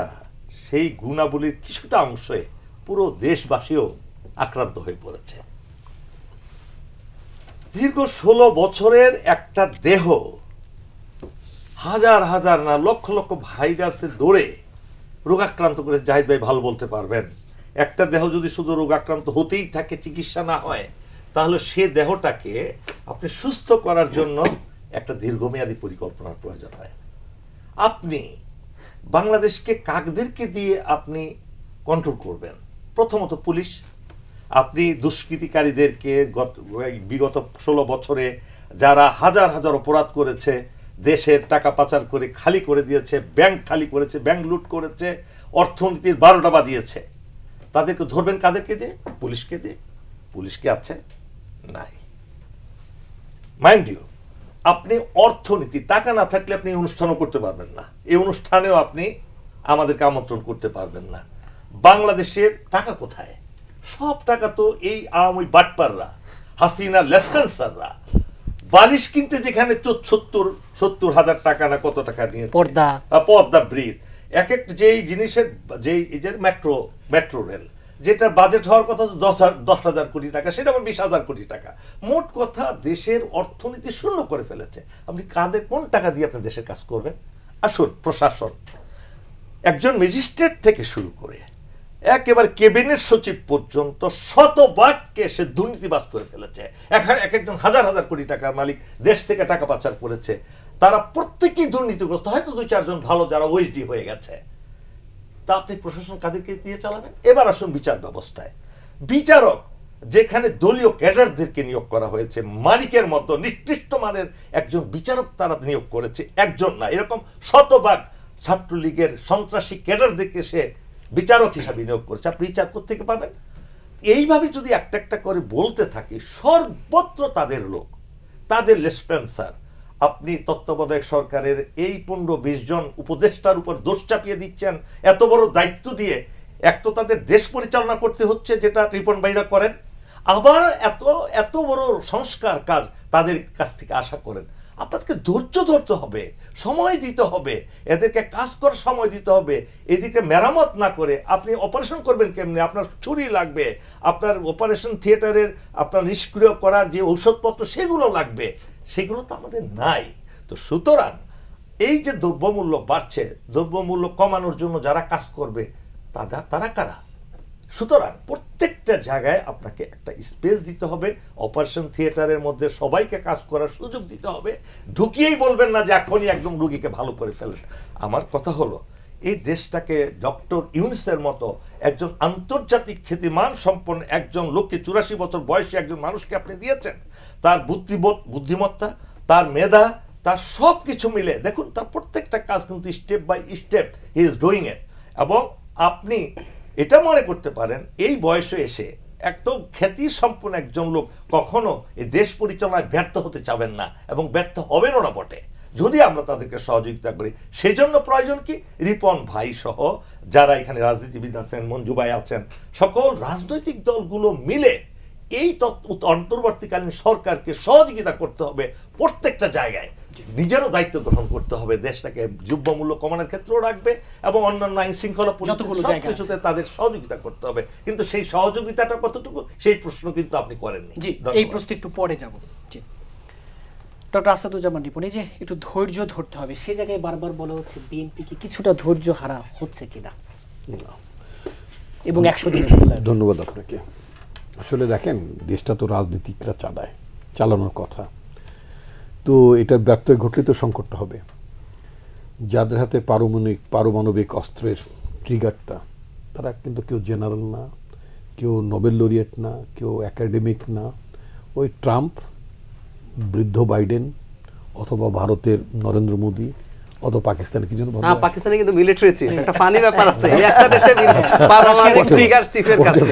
B: সেই গুণাবলীর কিছুটা অংশে পুরো দেশবাসীও আক্রান্ত হয়ে পড়েছে। দীর্ঘ 16 বছরের একটা দেহ হাজার হাজার না লক্ষ লক্ষ ভাইরাসে দৌড়ে রোগাক্রান্ত করে, জাহিদ ভাই ভালো বলতে পারবেন, একটা দেহ যদি শুধু রোগাক্রান্ত হতেই থাকে, চিকিৎসা না হয়, তাহলে সে দেহটাকে আপনি সুস্থ করার জন্য একটা দীর্ঘমেয়াদী পরিকল্পনার প্রয়োজন হয়। আপনি বাংলাদেশকে কাকদেরকে দিয়ে আপনি কন্ট্রোল করবেন। প্রথমত পুলিশ, আপনি দুষ্কৃতিকারীদেরকে বিগত 16 বছরে যারা হাজার হাজার অপরাধ করেছে, দেশের টাকা পাচার করে খালি করে দিয়েছে, ব্যাংক খালি করেছে, ব্যাংক লুট করেছে, অর্থনীতির 12টা বাজিয়েছে, তাদেরকে ধরবেন কাদেরকে দিয়ে? পুলিশকে দিয়ে। পুলিশকে আছে নাই। মাইন্ড ইউ, আপনি অর্থনীতি, টাকা না থাকলে আপনি এই অনুষ্ঠানও করতে পারবেন না, এই অনুষ্ঠানেও আপনি আমাদেরকে আমন্ত্রণ করতে পারবেন না। বাংলাদেশের টাকা কোথায়? সব টাকা তো এই আওয়ামী বাটপাররা, হাসিনা লেফটেন্সাররা বালিশ কিনতে যেখানে 70,000 টাকা না কত টাকা নিয়েছে, পদ্মা ব্রিজ, এক এক যেই জিনিসের যে মেট্রো রেল যেটার বাজেট হওয়ার কথা 10,000 কোটি টাকা, সেটা আবার 20,000 কোটি টাকা। মোট কথা দেশের অর্থনীতি শূন্য করে ফেলেছে। আপনি কোন টাকা দিয়ে আপনি দেশের কাজ করবেন? আসুন, প্রশাসন একজন ম্যাজিস্ট্রেট থেকে শুরু করে একেবারে ক্যাবিনেট সচিব পর্যন্ত শতভাগকে সে দুর্নীতিবাজ করে ফেলেছে। এখন এক একজন হাজার হাজার কোটি টাকার মালিক দেশ থেকে টাকা পাচার করেছে। তারা প্রত্যেকেই দুর্নীতিগ্রস্ত, হয়তো 2-4 জন ভালো যারা ওএসডি হয়ে গেছে। তা আপনি প্রশাসন কাদেরকে দিয়ে চালাবেন? এবার আসুন বিচার ব্যবস্থায়। বিচারক যেখানে দলীয় ক্যাডারদেরকে নিয়োগ করা হয়েছে, মালিকের মতো নিকৃষ্ট মানের একজন বিচারক তারা নিয়োগ করেছে, একজন না, এরকম শতভাগ ছাত্রলীগের সন্ত্রাসী ক্যাডারদেরকে সে বিচারক হিসাবে নিয়োগ করেছে। আপনি বিচার থেকে পাবেন? এইভাবে যদি একটা একটা করে বলতে থাকি, সর্বত্র তাদের লোক, তাদের লেসপেন্সার। আপনি তত্ত্বাবধায়ক সরকারের এই 15-20 জন উপদেষ্টার উপর দোষ চাপিয়ে দিচ্ছেন এত বড় দায়িত্ব দিয়ে। এক তো তাদের দেশ পরিচালনা করতে হচ্ছে, যেটা রিপন ভাইরা করেন, আবার এত বড় সংস্কার কাজ তাদের কাছ থেকে আশা করেন। আপনাদেরকে ধৈর্য ধরতে হবে, সময় দিতে হবে, এদেরকে কাজ করার সময় দিতে হবে। এদিকে মেরামত না করে আপনি অপারেশন করবেন কেমনি? আপনার ছুরি লাগবে, আপনার অপারেশন থিয়েটারের আপনার নিষ্ক্রিয় করার যে ঔষধপত্র সেগুলো লাগবে, সেগুলো তো আমাদের নাই। তো সুতরাং এই যে দ্রব্যমূল্য বাড়ছে, দ্রব্যমূল্য কমানোর জন্য যারা কাজ করবে তারা কারা? সুতরাং প্রত্যেকটা জায়গায় আপনাকে একটা স্পেস দিতে হবে, অপারেশন থিয়েটারের মধ্যে সবাইকে কাজ করার সুযোগ দিতে হবে। ঢুকিয়েই বলবেন না যে এখনই একদম রুগীকে ভালো করে ফেলেন। আমার কথা হলো, এই দেশটাকে ডক্টর ইউনূসের মতো একজন আন্তর্জাতিক খ্যাতিমান সম্পন্ন একজন লোককে, 84 বছর বয়সী একজন মানুষকে আপনি দিয়েছেন। তার বুদ্ধিমত্তা, তার মেধা, তার সব কিছু মিলে দেখুন, তার প্রত্যেকটা কাজ কিন্তু step by step he is doing it. এবং আপনি এটা মনে করতে পারেন এই বয়সে এসে একদম খ্যাতি সম্পন্ন একজন লোক কখনো এই দেশ পরিচালনায় ব্যর্থ হতে চাবেন না, এবং ব্যর্থ হবেনও না বটে, যদি আমরা তাদেরকে সহযোগিতা করি। সেই জন্য প্রয়োজন কি, রিপন ভাই সহ যারা এখানে রাজনীতিবিদ আছেন, মঞ্জু ভাই আছেন, সকল রাজনৈতিক দলগুলো মিলে এই অন্তর্বর্তীকালীন সরকারকে সহযোগিতা করতে হবে। প্রত্যেকটা জায়গায় নিজেরও দায়িত্ব গ্রহণ করতে হবে, দেশটাকে দ্রব্যমূল্য কমানোর ক্ষেত্রেও রাখবে এবং অন্যান্য আইন শৃঙ্খলা পরিস্থিতিতে তাদের সহযোগিতা করতে হবে। কিন্তু সেই সহযোগিতাটা কতটুকু, সেই প্রশ্ন কিন্তু আপনি করেননি।
A: এই প্রশ্ন একটু পরে যাব। ডক্টর আসাদুজ্জামান রিপন, এই যে একটু ধৈর্য ধরতে হবে, সে জায়গায় বারবার বলা হচ্ছে বিএনপি কি কিছুটা ধৈর্য হারা হচ্ছে কিনা, এবং 100 দিনের।
C: ধন্যবাদ আপনাকে। আসলে দেখেন, দেশটা তো রাজনীতিকরা চালানোর কথা, তো এটা ব্যর্থ ঘটলে তো সংকটটা হবে। যাদের হাতে পারমাণবিক অস্ত্রের ট্রিগারটা, তারা কিন্তু কেউ জেনারেল না, কেউ নোবেল লরিয়েট না, কেউ একাডেমিক না। ওই ট্রাম্প, বৃদ্ধ বাইডেন, অথবা ভারতের নরেন্দ্র মোদী, অথবা পাকিস্তানের কি জন্য
E: পাকিস্তানে কিন্তু মিলিটারি চিফ, একটা ফানি ব্যাপার আছে, একটা দেশে পারমাণবিক ট্রিগার চিফের কাছে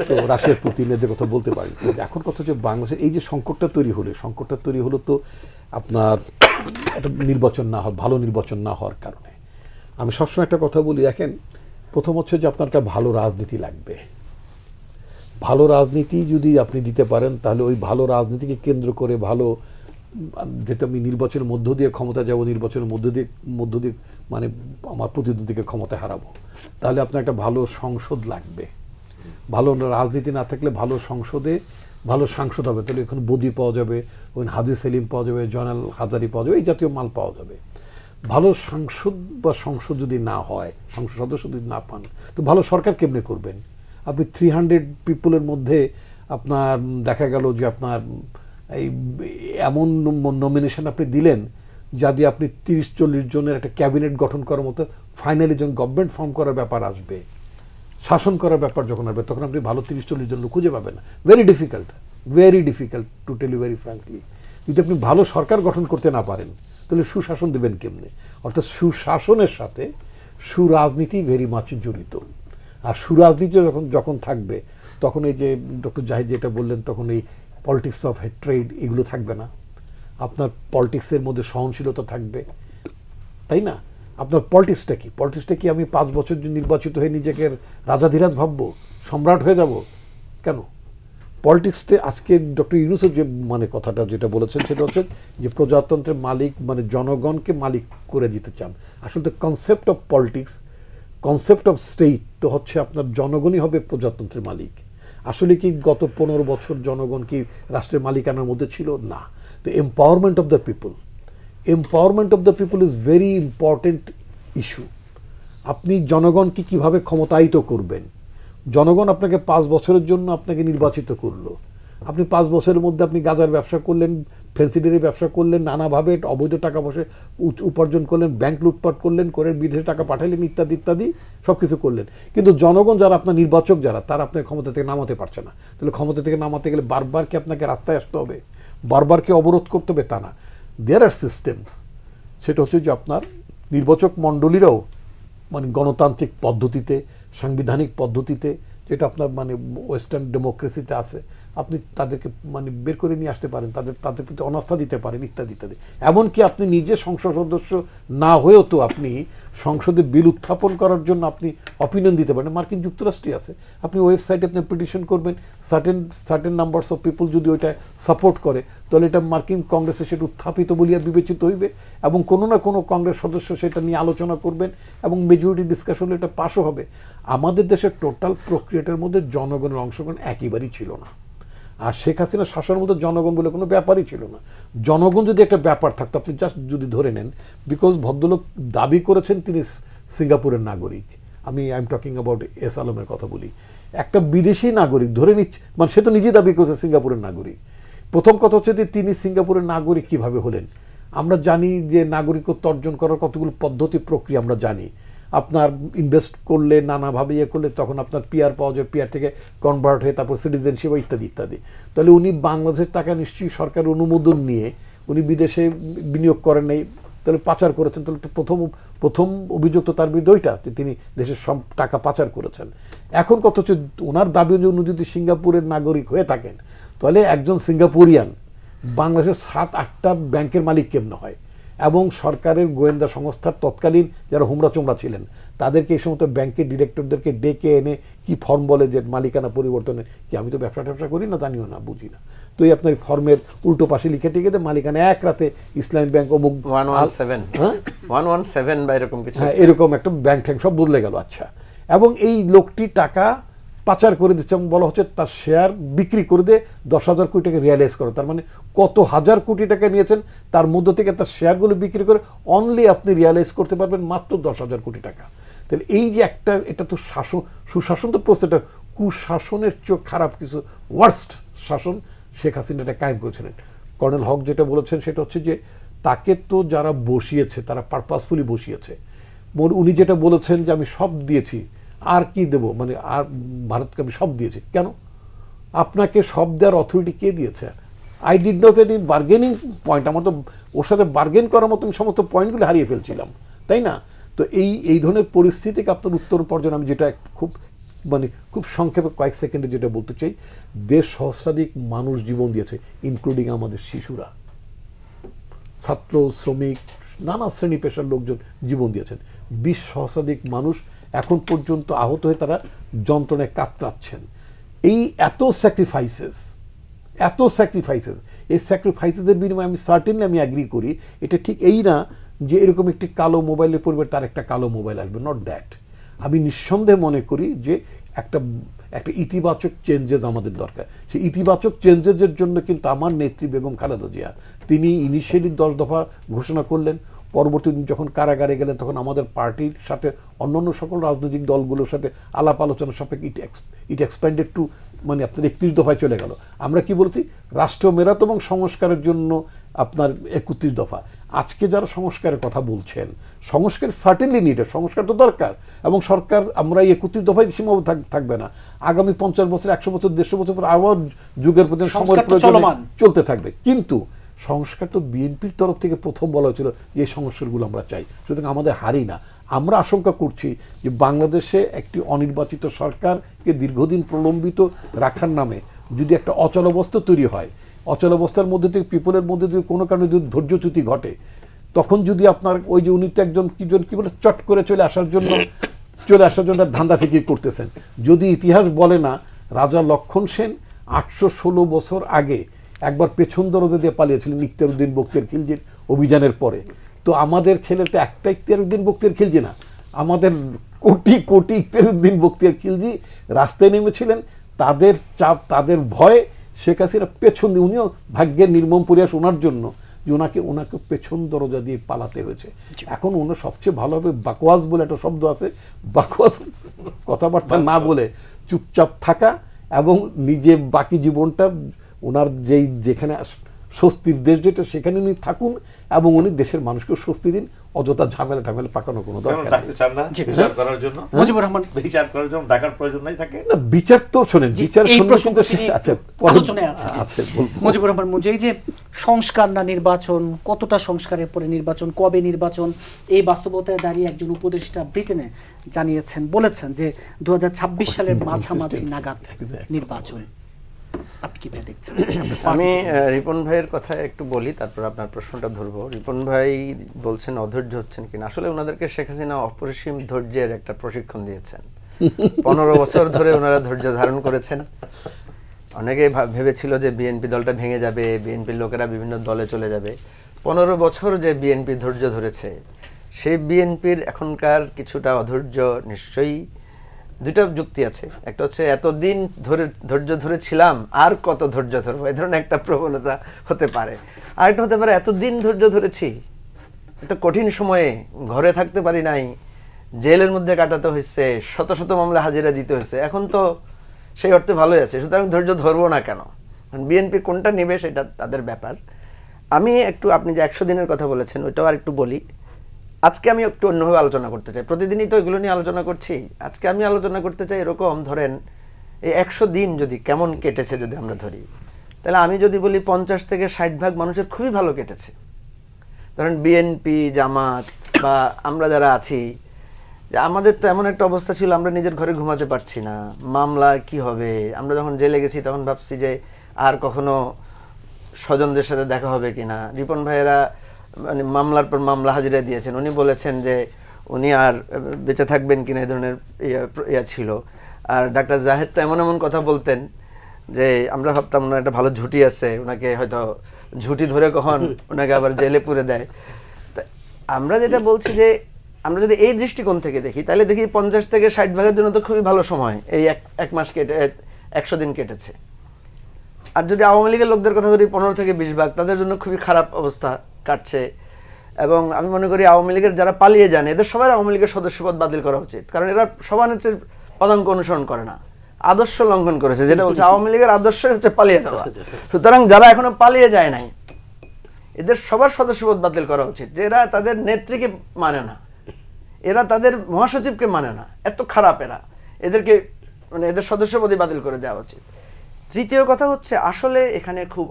C: তো রাশিয়ার পুতিনের যে কথা বলতে পারি। এখন কথা হচ্ছে বাংলাদেশে এই যে সংকটটা তৈরি হলো তো আপনার একটা নির্বাচন না হওয়ার, ভালো নির্বাচন না হওয়ার কারণে। আমি সবসময় একটা কথা বলি, দেখেন, প্রথম হচ্ছে যে আপনার একটা ভালো রাজনীতি লাগবে। ভালো রাজনীতি যদি আপনি দিতে পারেন, তাহলে ওই ভালো রাজনীতিকে কেন্দ্র করে ভালো, যেটা আমি নির্বাচনের মধ্য দিয়ে ক্ষমতা যাব, নির্বাচনের মধ্য দিয়ে মানে আমার প্রতিদ্বন্দ্বীকে ক্ষমতা হারাবো, তাহলে আপনার একটা ভালো সংসদ লাগবে। ভালো রাজনীতি না থাকলে ভালো সংসদে ভালো সাংসদ হবে, তাহলে এখন বদি পাওয়া যাবে, ওখানে হাজি সেলিম পাওয়া যাবে, জয়নাল হাজারি পাওয়া যাবে, এই জাতীয় মাল পাওয়া যাবে। ভালো সাংসদ বা সংসদ যদি না হয়, সংসদ সদস্য যদি না পান, তো ভালো সরকার কেমনে করবেন? আপনি 300 পিপলের মধ্যে আপনার দেখা গেল যে আপনার এই এমন নমিনেশন আপনি দিলেন, যা দিয়ে আপনি 30-40 জনের একটা ক্যাবিনেট গঠন করার মতো ফাইনালি যখন গভর্নমেন্ট ফর্ম করার ব্যাপার আসবে, শাসন করার ব্যাপার যখন আসবে, তখন আপনি ভালো 30-40 জন লোক খুঁজে পাবেন না। Very difficult to tell you very frankly. যদি আপনি ভালো সরকার গঠন করতে না পারেন, তাহলে সুশাসন দেবেন কেমনে? অর্থাৎ সুশাসনের সাথে সুরাজনীতি ভেরি মাচ জড়িত। আর সুরাজনীতি যখন থাকবে, তখন এই যে ডক্টর জাহিদ যেটা বললেন, তখন এই পলিটিক্স অফ হেট্রেড এগুলো থাকবে না, আপনার পলিটিক্সের মধ্যে সহনশীলতা থাকবে, তাই না? আপনার পলিটিক্সটা কি? পলিটিক্সটা কি আমি 5 বছর নির্বাচিত হয়ে নিজেকে রাজাধিরাজ ভাববো, সম্রাট হয়ে যাব? কেন? পলিটিক্সতে আজকে ডক্টর ইউনূসের যে মানে কথাটা যেটা বলেছেন সেটা হচ্ছে যে প্রজাতন্ত্রের মালিক মানে জনগণকে মালিক করে দিতে চান। আসলে concept of politics, concept of state তো হচ্ছে আপনার জনগণই হবে প্রজাতন্ত্রের মালিক। আসলে কি গত 15 বছর জনগণ কি রাষ্ট্রের মালিকানার মধ্যে ছিল? না। তো empowerment of the people, empowerment of the people is very important issue. আপনি জনগণকে কিভাবে ক্ষমতায়িত করবেন? জনগণ আপনাকে 5 বছরের জন্য আপনাকে নির্বাচিত করলো, আপনি 5 বছরের মধ্যে আপনি গাঁজার ব্যবসা করলেন, ফেন্সিডিয়ারি ব্যবসা করলেন, নানাভাবে অবৈধ টাকা পয়সা উপার্জন করলেন, ব্যাংক লুটপাট করলেন, করে বিদেশে টাকা পাঠাইলেন, ইত্যাদি ইত্যাদি সব কিছু করলেন। কিন্তু জনগণ যারা আপনার নির্বাচক যারা, তারা আপনাকে ক্ষমতা থেকে নামাতে পারছে না। তাহলে ক্ষমতা থেকে নামাতে গেলে বারবার কি আপনাকে রাস্তায় আসতে হবে, বারবার কি অবরোধ করতে হবে? তা না। দেয়ার আর সিস্টেমস। সেটা হচ্ছে যে আপনার নির্বাচক মণ্ডলীরাও মানে গণতান্ত্রিক পদ্ধতিতে, সাংবিধানিক পদ্ধতিতে, যেটা আপনার মানে ওয়েস্টার্ন ডেমোক্রেসিতে আছে, আপনি তাদেরকে মানে বের করে নিয়ে আসতে পারেন, তাদের প্রতি অনাস্থা দিতে পারেন, ইত্যাদি ইত্যাদি। এমনকি আপনি নিজে সংসদ সদস্য না হয়েও তো আপনি সংসদে বিল উত্থাপন করার জন্য আপনি অপিনিয়ন দিতে পারেন। মার্কিন যুক্তরাষ্ট্রে আছে, আপনি ওয়েবসাইটে আপনি পিটিশন করবেন, সার্টেন নাম্বারস অফ পিপল যদি ওইটা সাপোর্ট করে, তাহলে এটা মার্কিন কংগ্রেসে সেটা উত্থাপিত বলিয়া বিবেচিত হইবে এবং কোনো না কোনো কংগ্রেস সদস্য সেটা নিয়ে আলোচনা করবেন এবং মেজরিটি ডিসকাশন এটা পাসও হবে। আমাদের দেশের টোটাল প্রক্রিয়াটার মধ্যে জনগণের অংশগ্রহণ একেবারেই ছিল না। আর শেখ হাসিনা শাসনের মধ্যে জনগণ বলে কোনো ব্যাপারই ছিল না। জনগণ যদি একটা ব্যাপার থাকতো, আপনি জাস্ট যদি ধরে নেন, বিকজ ভদ্রলোক দাবি করেছেন তিনি সিঙ্গাপুরের নাগরিক, I am talking about S আলমের কথা বলি, একটা বিদেশি নাগরিক ধরে নিচ্ছে, মানে সে তো নিজেই দাবি করেছে সিঙ্গাপুরের নাগরিক। প্রথম কথা হচ্ছে যে তিনি সিঙ্গাপুরের নাগরিক কিভাবে হলেন? আমরা জানি যে নাগরিকত্ব অর্জন করার কতগুলো পদ্ধতি প্রক্রিয়া আমরা জানি। আপনার ইনভেস্ট করলে, নানাভাবে ইয়ে করলে তখন আপনার পিআর পাওয়া যায়, পিআর থেকে কনভার্ট হয়ে তারপর সিটিজেনশিপ ইত্যাদি ইত্যাদি। তাহলে উনি বাংলাদেশের টাকা নিশ্চয়ই সরকারের অনুমোদন নিয়ে উনি বিদেশে বিনিয়োগ করেন নাই, তাহলে পাচার করেছেন। তাহলে প্রথম অভিযোগ তো তার বিরুদ্ধে ওইটা, যে তিনি দেশের সব টাকা পাচার করেছেন। এখন কত হচ্ছে ওনার দাবি অনুযায়ী উনি যদি সিঙ্গাপুরের নাগরিক হয়ে থাকেন, তাহলে একজন সিঙ্গাপুরিয়ান বাংলাদেশের 7-8টা ব্যাংকের মালিক কেমন হয়? এবং সরকারের গোয়েন্দা সংস্থার তৎকালীন যারা হুমরা চোমরা ছিলেন তাদেরকে এই সমস্ত ব্যাংকের ডিরেক্টরদেরকে ডেকে এনে কি ফর্ম বলে যে মালিকানা পরিবর্তনের, কি আমি তো ব্যবসা করি না, জানিও না, বুঝি না, তো এই আপনার ফর্মের উল্টো পাশে লিখে টিকে দেয় মালিকানা এক রাতে ইসলামী ব্যাংক অমুক
D: 117 বা এরকম কিছু,
C: হ্যাঁ এরকম একটা ব্যাংক ট্যাঙ্ক সব বদলে গেল। আচ্ছা, এবং এই লোকটি টাকা পাচার করে দিচ্ছে এবং বলা হচ্ছে তার শেয়ার বিক্রি করে দিয়ে 10,000 কোটি টাকা রিয়ালাইজ করে। তার মানে কত হাজার কোটি টাকা নিয়েছেন, তার মধ্য থেকে তার শেয়ারগুলো বিক্রি করে অনলি আপনি রিয়ালাইজ করতে পারবেন মাত্র 10,000 কোটি টাকা। তাহলে এই যে একটা, এটা তো সুশাসন তো প্রশ্ন, এটা কুশাসনের চোখ খারাপ কিছু ওয়ার্স্ট শাসন শেখ হাসিনা এটা কায়েম করেছিলেন। কর্নেল হক যেটা বলেছেন সেটা হচ্ছে যে তাকে তো যারা বসিয়েছে তারা পারপাসফুলি বসিয়েছে। উনি যেটা বলেছেন যে আমি সব দিয়েছি, আর কি দেব, মানে আর ভারতকে আমি সব দিয়েছি, কেন? আপনাকে সব দেওয়ার অথরিটি কে দিয়েছে? I did not any bargaining point, আমার তো ওর সাথে বার্গেন করার মতো সমস্ত পয়েন্টগুলো হারিয়ে ফেলছিলাম, তাই না? তো এই ধরনের পরিস্থিতিকে আপনার উত্তর পর্যন্ত আমি যেটা খুব সংক্ষেপে কয়েক সেকেন্ডে যেটা বলতে চাই, দেশ সহস্রাধিক মানুষ জীবন দিয়েছে, ইনক্লুডিং আমাদের শিশুরা, ছাত্র, শ্রমিক, নানা শ্রেণী পেশার লোকজন জীবন দিয়েছেন। 20 সহস্রাধিক মানুষ এখন পর্যন্ত আহত হয়ে তারা যন্ত্রণায় কাতরাচ্ছেন। এই এত স্যাক্রিফাইসেস, এই স্যাক্রিফাইসেসের বিনিময়ে আমি সার্টেনলি আমি অ্যাগ্রি করি, এটা ঠিক এই না যে এরকম একটি কালো মোবাইলের পরিবর্তে তার একটা কালো মোবাইল আসবে, নট দ্যাট। আমি নিঃসন্দেহে মনে করি যে একটা ইতিবাচক চেঞ্জেস আমাদের দরকার। সেই ইতিবাচক চেঞ্জেসের জন্য কিন্তু আমার নেত্রী বেগম খালেদা জিয়া তিনি ইনিশিয়ালি 10 দফা ঘোষণা করলেন, পরবর্তী দিন যখন কারাগারে গেলেন তখন আমাদের পার্টির সাথে অন্যান্য সকল রাজনৈতিক দলগুলোর সাথে আলাপ আলোচনা সাপেক্ষে ইট এক্সপ্যান্ডেড টু মানে আপনার 31 দফায় চলে গেল। আমরা কি বলছি, রাষ্ট্র মেরাত এবং সংস্কারের জন্য আপনার 31 দফা। আজকে যারা সংস্কারের কথা বলছেন, সংস্কার সার্টেনলি নিডেড, সংস্কার তো দরকার, এবং সরকার আমরা এই 31 দফায় সীমাবদ্ধ থাকবে না, আগামী 50 বছর, 100 বছর, 150 বছর পর আবার যুগের প্রতি সময়ের প্রয়োজন চলতে থাকবে। কিন্তু সংস্কার তো বিএনপির তরফ থেকে প্রথম বলা হয়েছিল যে সংস্কারগুলো আমরা চাই, সুতরাং আমাদের হারি না। আমরা আশঙ্কা করছি যে বাংলাদেশে একটি অনির্বাচিত সরকারকে দীর্ঘদিন প্রলম্বিত রাখার নামে যদি একটা অচলাবস্থা তৈরি হয়, অচলাবস্থার মধ্যে থেকে পিপলের মধ্যে যদি কোনো কারণে যদি ধৈর্যচ্যুতি ঘটে, তখন যদি আপনার ওই যে উনি তো একজন কি বলে চট করে চলে আসার জন্য ধান্দা থেকে করতেছেন। যদি ইতিহাস বলে না রাজা লক্ষণ সেন 816 বছর আগে একবার পেছন দরজা দিয়ে পালিয়েছিলেন ইখতিয়ারউদ্দিন বখতিয়ার খিলজির অভিযানের পরে। তো আমাদের ছেলে তো একটা ইখতিয়ারউদ্দিন বখতিয়ার খিলজি না, আমাদের কোটি কোটি ইখতিয়ারউদ্দিন বখতিয়ার খিলজি রাস্তায় নেমেছিলেন। তাদের চাপ, তাদের ভয় শেখ হাসিনা পেছন দিয়ে, উনিও ভাগ্যের নির্মম পরিহাস ওনার জন্য যে ওনাকে পেছন দরজা দিয়ে পালাতে হয়েছে। এখন ওনার সবচেয়ে ভালো হবে বাকওয়াজ বলে একটা শব্দ আছে, বাকওয়াজ কথাবার্তা না বলে চুপচাপ থাকা এবং নিজে বাকি জীবনটা ওনার যেখানে স্বস্তির দেশ যেটা সেখানে উনি থাকুন এবং উনি দেশের মানুষকে স্বস্তি দিন, অযথা ঝামেলা পাকানো কোনো দরকার নেই।
B: বিচার করার জন্য মুজিবুর রহমান বিচার করার জন্য ডাকার প্রয়োজন নাই থাকে না।
C: বিচার তো শোনেন, বিচার
A: আলোচনায় আছে মুজিবুর রহমান মুজিব, যে সংস্কার না নির্বাচন, কতটা সংস্কারের পরে নির্বাচন, কবে নির্বাচন, এই বাস্তবতায় দাঁড়িয়ে একজন উপদেষ্টা ব্রিটেনে জানিয়েছেন, বলেছেন যে 2026 সালের মাঝামাঝি নাগাদ নির্বাচন। আপনি কি দেখছেন?
D: আমি রিপন ভাইয়ের কথা একটু বলি, তারপর আপনার প্রশ্নটা ধরবো। রিপন ভাই বলছেন অধৈর্য হচ্ছেন কিনা। আসলে ওনাদেরকে শেখ হাসিনা অপরিসীম ধৈর্যের একটা প্রশিক্ষণ দিয়েছেন। 15 বছর ধরে ওনারা ধৈর্য ধারণ করেছেন। অনেকে ভেবেছিল যে বিএনপি দলটা ভেঙে যাবে, বিএনপির লোকেরা বিভিন্ন দলে চলে যাবে। 15 বছর যে বিএনপি ধৈর্য ধরেছে, সেই বিএনপির এখনকার কিছুটা অধৈর্য নিশ্চয়ই দুটো যুক্তি আছে। একটা হচ্ছে এতদিন ধরে ধৈর্য ধরেছিলাম, আর কত ধৈর্য ধরবো, এই ধরনের একটা প্রবণতা হতে পারে। আর একটা হতে পারে এতদিন ধৈর্য ধরেছি, একটা কঠিন সময়ে ঘরে থাকতে পারি নাই, জেলের মধ্যে কাটাতে হয়েছে, শত শত মামলা হাজিরা দিতে হয়েছে, এখন তো সেই অর্থে ভালোই আছে, সুতরাং ধৈর্য ধরবো না কেন। বিএনপি কোনটা নেবে সেটা তাদের ব্যাপার। আমি একটু, আপনি যে 100 দিনের কথা বলেছেন ওইটাও আর একটু বলি। আজকে আমি একটু অন্যভাবে আলোচনা করতে চাই, প্রতিদিনই তো এগুলো নিয়ে আলোচনা করছি। আজকে আমি আলোচনা করতে চাই এরকম, ধরেন এই 100 দিন যদি কেমন কেটেছে যদি আমরা ধরি, তাহলে আমি যদি বলি 50 থেকে 60 ভাগ মানুষের খুবই ভালো কেটেছে। ধরেন বিএনপি, জামাত বা আমরা যারা আছি, আমাদের তো এমন একটা অবস্থা ছিল আমরা নিজের ঘরে ঘুমাতে পারছি না, মামলা কি হবে। আমরা যখন জেলে গেছি তখন ভাবছি যে আর কখনো স্বজনদের সাথে দেখা হবে কিনা। রিপন ভাইয়েরা মানে মামলার পর মামলা হাজিরা দিয়েছেন, উনি বলেছেন যে উনি আর বেঁচে থাকবেন কিনা, এই ধরনের ইয়া ছিল। আর ডাক্তার জাহেদ তো এমন এমন কথা বলতেন যে আমরা ভাবতাম ওনার একটা ভালো ঝুঁটি আছে, ওনাকে হয়তো ঝুঁটি ধরে কখন ওনাকে আবার জেলে পুরে দেয়। আমরা যেটা বলছি যে আমরা যদি এই দৃষ্টিকোণ থেকে দেখি, তাহলে দেখি 50 থেকে 60 ভাগের জন্য তো খুবই ভালো সময়, এই এক মাস কেটে 100 দিন কেটেছে। আর যদি আওয়ামী লীগের লোকদের কথা ধরি 15 থেকে 20 ভাগ, তাদের জন্য খুবই খারাপ অবস্থা কাটছে। এবং আমি মনে করি আওয়ামী লীগের যারা পালিয়ে যান, এদের সবাই আওয়ামী লীগের সদস্যপদ বাতিল করা উচিত, কারণ এরা সভানেত্রীর পদাঙ্ক অনুসরণ করে না, আদর্শ লঙ্ঘন করেছে, যেটা বলছে আওয়ামী লীগের আদর্শই হচ্ছে পালিয়ে যাওয়া। সুতরাং যারা এখনো পালিয়ে যায় নাই, এদের সবার সদস্যপদ বাতিল করা উচিত। যে এরা তাদের নেত্রীকে মানে না, এরা তাদের মহাসচিবকে মানে না, এত খারাপ এরা, এদেরকে মানে এদের সদস্যপদই বাতিল করে দেওয়া উচিত। তৃতীয় কথা হচ্ছে আসলে এখানে খুব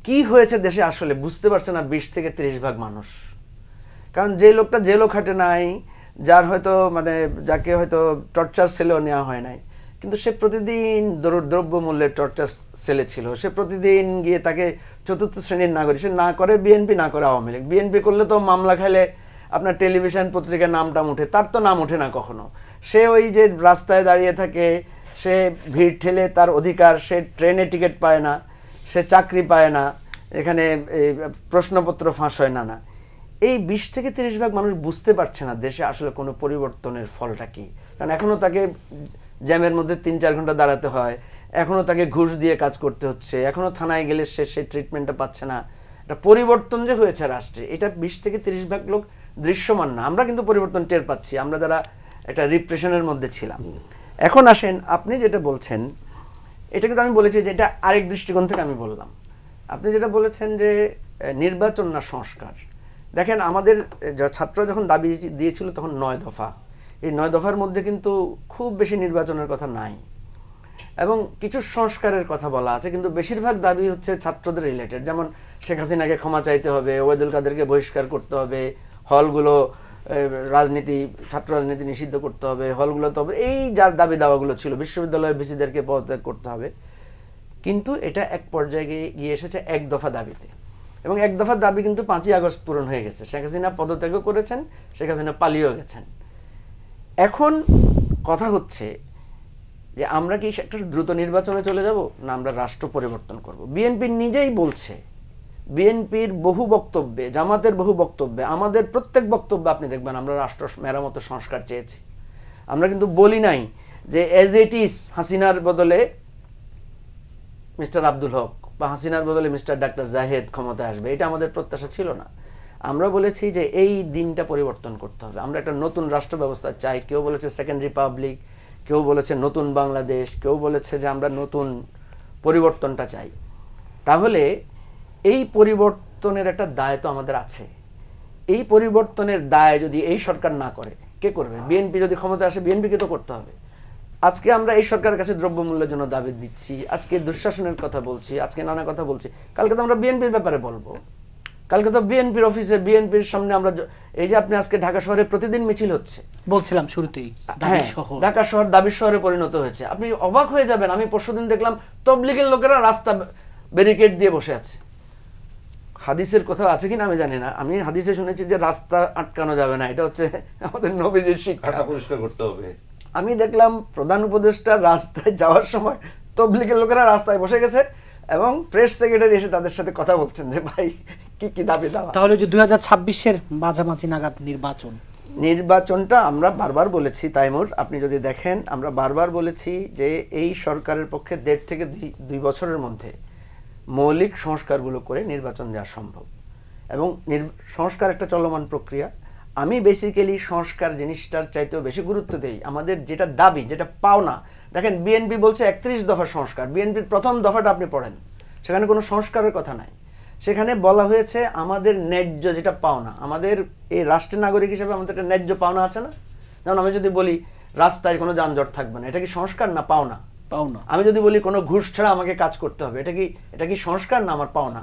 D: কি হয়েছে দেশে আসলে বুঝতে পারছে না 20 থেকে 30 ভাগ মানুষ। কারণ যে লোকটা জেলও খাটে নাই, যার হয়তো মানে যাকে হয়তো টর্চার সেলেও নেওয়া হয় নাই, কিন্তু সে প্রতিদিন দ্রব্যমূল্যের টর্চার সেলে ছিল, সে প্রতিদিন গিয়ে তাকে 4র্থ শ্রেণীর নাগরিক, সে না করে বিএনপি না করে আওয়ামী লীগ। বিএনপি করলে তো মামলা খাইলে আপনার টেলিভিশন পত্রিকার নামটা উঠে, তার তো নাম ওঠে না কখনো। সে ওই যে রাস্তায় দাঁড়িয়ে থাকে, সে ভিড় ঠেলে তার অধিকার, সে ট্রেনে টিকিট পায় না, সে চাকরি পায় না, এখানে প্রশ্নপত্র ফাঁস হয় না। এই 20 থেকে 30 ভাগ মানুষ বুঝতে পারছে না দেশে আসলে কোনো পরিবর্তনের ফলটা কি। কারণ এখনও তাকে জ্যামের মধ্যে 3-4 ঘন্টা দাঁড়াতে হয়, এখনও তাকে ঘুষ দিয়ে কাজ করতে হচ্ছে, এখনও থানায় গেলে সে সেই ট্রিটমেন্টটা পাচ্ছে না। একটা পরিবর্তন যে হয়েছে রাষ্ট্রে, এটা 20 থেকে 30 ভাগ লোক দৃশ্যমান না। আমরা কিন্তু পরিবর্তন টের পাচ্ছি, আমরা যারা একটা রিপ্রেশনের মধ্যে ছিলাম। এখন আসেন আপনি যেটা বলছেন, এটা কিন্তু আমি বলেছি যে এটা আরেক দৃষ্টিকোণ থেকে আমি বললাম। আপনি যেটা বলেছেন যে নির্বাচন না সংস্কার, দেখেন আমাদের ছাত্ররা যখন দাবি দিয়েছিল তখন 9 দফা, এই 9 দফার মধ্যে কিন্তু খুব বেশি নির্বাচনের কথা নাই এবং কিছু সংস্কারের কথা বলা আছে, কিন্তু বেশিরভাগ দাবি হচ্ছে ছাত্রদের রিলেটেড। যেমন শেখ হাসিনাকে ক্ষমা চাইতে হবে, ওবায়দুল কাদেরকে বহিষ্কার করতে হবে, হলগুলো রাজনীতি, ছাত্র রাজনীতি নিষিদ্ধ করতে হবে, হলগুলো তো হবে, এই যার দাবি দাওয়াগুলো ছিল, বিশ্ববিদ্যালয়ের ভিসিদেরকে পদত্যাগ করতে হবে। কিন্তু এটা এক পর্যায়ে গিয়ে এসেছে এক দফা দাবিতে, এবং এক দফার দাবি কিন্তু 5ই আগস্ট পূরণ হয়ে গেছে। শেখ হাসিনা পদত্যাগও করেছেন, শেখ হাসিনা পালিয়েও গেছেন। এখন কথা হচ্ছে যে আমরা কি একটা দ্রুত নির্বাচনে চলে যাব, না আমরা রাষ্ট্র পরিবর্তন করব। বিএনপি নিজেই বলছে, বিএনপির বহু বক্তব্যে, জামাতের বহু বক্তব্যে, আমাদের প্রত্যেক বক্তব্যে আপনি দেখবেন আমরা রাষ্ট্র মেরামত সংস্কার চেয়েছি। আমরা কিন্তু বলি নাই যে এজ ইট ইজ হাসিনার বদলে মিস্টার আব্দুল হক বা হাসিনার বদলে মিস্টার ডাক্তার জাহেদ ক্ষমতায় আসবে, এটা আমাদের প্রত্যাশা ছিল না। আমরা বলেছি যে এই দিনটা পরিবর্তন করতে হবে, আমরা একটা নতুন রাষ্ট্র ব্যবস্থা চাই। কেউ বলেছে সেকেন্ড রিপাবলিক, কেউ বলেছে নতুন বাংলাদেশ, কেউ বলেছে যে আমরা নতুন পরিবর্তনটা চাই। তাহলে এই পরিবর্তনের একটা দায় তো আমাদের আছে। এই পরিবর্তনের দায় যদি এই সরকার না করে, কে করবে? বিএনপি যদি ক্ষমতায় আসে, বিএনপিকে তো করতে হবে। আজকে আমরা এই সরকারের কাছে দ্রব্যমূল্যের জন্য দাবি দিচ্ছি, আজকে দুঃশাসনের কথা বলছি, আজকে নানা কথা বলছি, কালকে তো আমরা বিএনপির ব্যাপারে বলবো। কালকে তো বিএনপির অফিসে, বিএনপির সামনে আমরা, এই যে আপনি আজকে ঢাকা শহরে প্রতিদিন মিছিল হচ্ছে,
A: বলছিলাম শুরুতেই
D: ঢাকা শহর দাবির শহরে পরিণত হয়েছে। আপনি অবাক হয়ে যাবেন, আমি পরশুদিন দেখলাম তবলিগের লোকেরা রাস্তা ব্যারিকেড দিয়ে বসে আছে। হাদিসের কোথাও আছে কিনা আমি জানি না, আমি হাদিসে শুনেছি যে রাস্তা আটকানো যাবে না, এটা হচ্ছে আমাদের নবীজির শিক্ষা,
B: পরিষ্কার করতে হবে।
D: আমি দেখলাম প্রধান উপদেষ্টা রাস্তায় যাওয়ার সময় তবলিগের লোকেরা রাস্তায় বসে গেছে এবং প্রেস সেক্রেটারি এসে তাদের সাথে কথা বলছেন যে ভাই কি কি দাবি দাওয়া।
A: তাহলে যে 2026-এর মাঝামাঝি নাগাদ
D: নির্বাচনটা আমরা বারবার বলেছি তাইমুর, আপনি যদি দেখেন আমরা বারবার বলেছি যে এই সরকারের পক্ষে 1.5 থেকে 2 বছরের মধ্যে মৌলিক সংস্কারগুলো করে নির্বাচন দেওয়া সম্ভব, এবং সংস্কার একটা চলমান প্রক্রিয়া। আমি বেসিক্যালি সংস্কার জিনিসটার চাইতেও বেশি গুরুত্ব দেই আমাদের যেটা দাবি, যেটা পাওনা। দেখেন বিএনপি বলছে 31 দফা সংস্কার, বিএনপির প্রথম দফাটা আপনি পড়েন, সেখানে কোনো সংস্কারের কথা নাই। সেখানে বলা হয়েছে আমাদের ন্যায্য যেটা পাওনা, আমাদের এই রাষ্ট্রের নাগরিক হিসেবে আমাদের একটা ন্যায্য পাওনা আছে না? যেমন আমি যদি বলি রাস্তায় কোনো যানজট থাকবে না, এটা কি সংস্কার না পাওনা? পাওনা। আমি যদি বলি কোনো ঘুষ ছাড়া আমাকে কাজ করতে হবে, এটা কি সংস্কার না আমার পাওনা?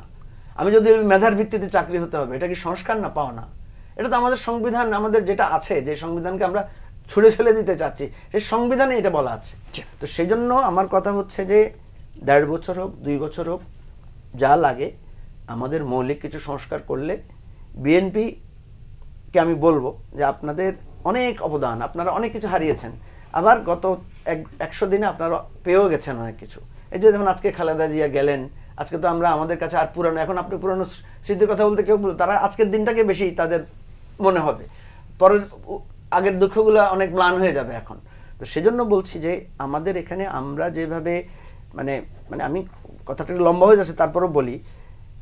D: আমি যদি মেধার ভিত্তিতে চাকরি হতে হবে, এটা কি সংস্কার না পাওনা? এটা তো আমাদের সংবিধান, আমাদের যেটা আছে, যে সংবিধানকে আমরা ছুঁড়ে ফেলে দিতে চাচ্ছি, সেই সংবিধানে এটা বলা আছে। তো সেই জন্য আমার কথা হচ্ছে যে 1.5 বছর হোক, 2 বছর হোক, যা লাগে আমাদের মৌলিক কিছু সংস্কার করলে বিএনপিকে আমি বলবো যে আপনাদের অনেক অবদান, আপনারা অনেক কিছু হারিয়েছেন, আবার গত 100 দিনে আপনারা পেয়েও গেছেন অনেক কিছু। এই যে যেমন আজকে খালেদা জিয়া গেলেন, আজকে তো আমরা আমাদের কাছে আর পুরানো, এখন আপনি পুরানো স্মৃতির কথা বলতে কেউ তারা আজকের দিনটাকে বেশি তাদের মনে হবে, পরের আগের দুঃখগুলো অনেক ম্লান হয়ে যাবে এখন। তো সেজন্য বলছি যে আমাদের এখানে আমরা যেভাবে মানে আমি কথাটা একটু লম্বা হয়ে যাচ্ছে, তারপরও বলি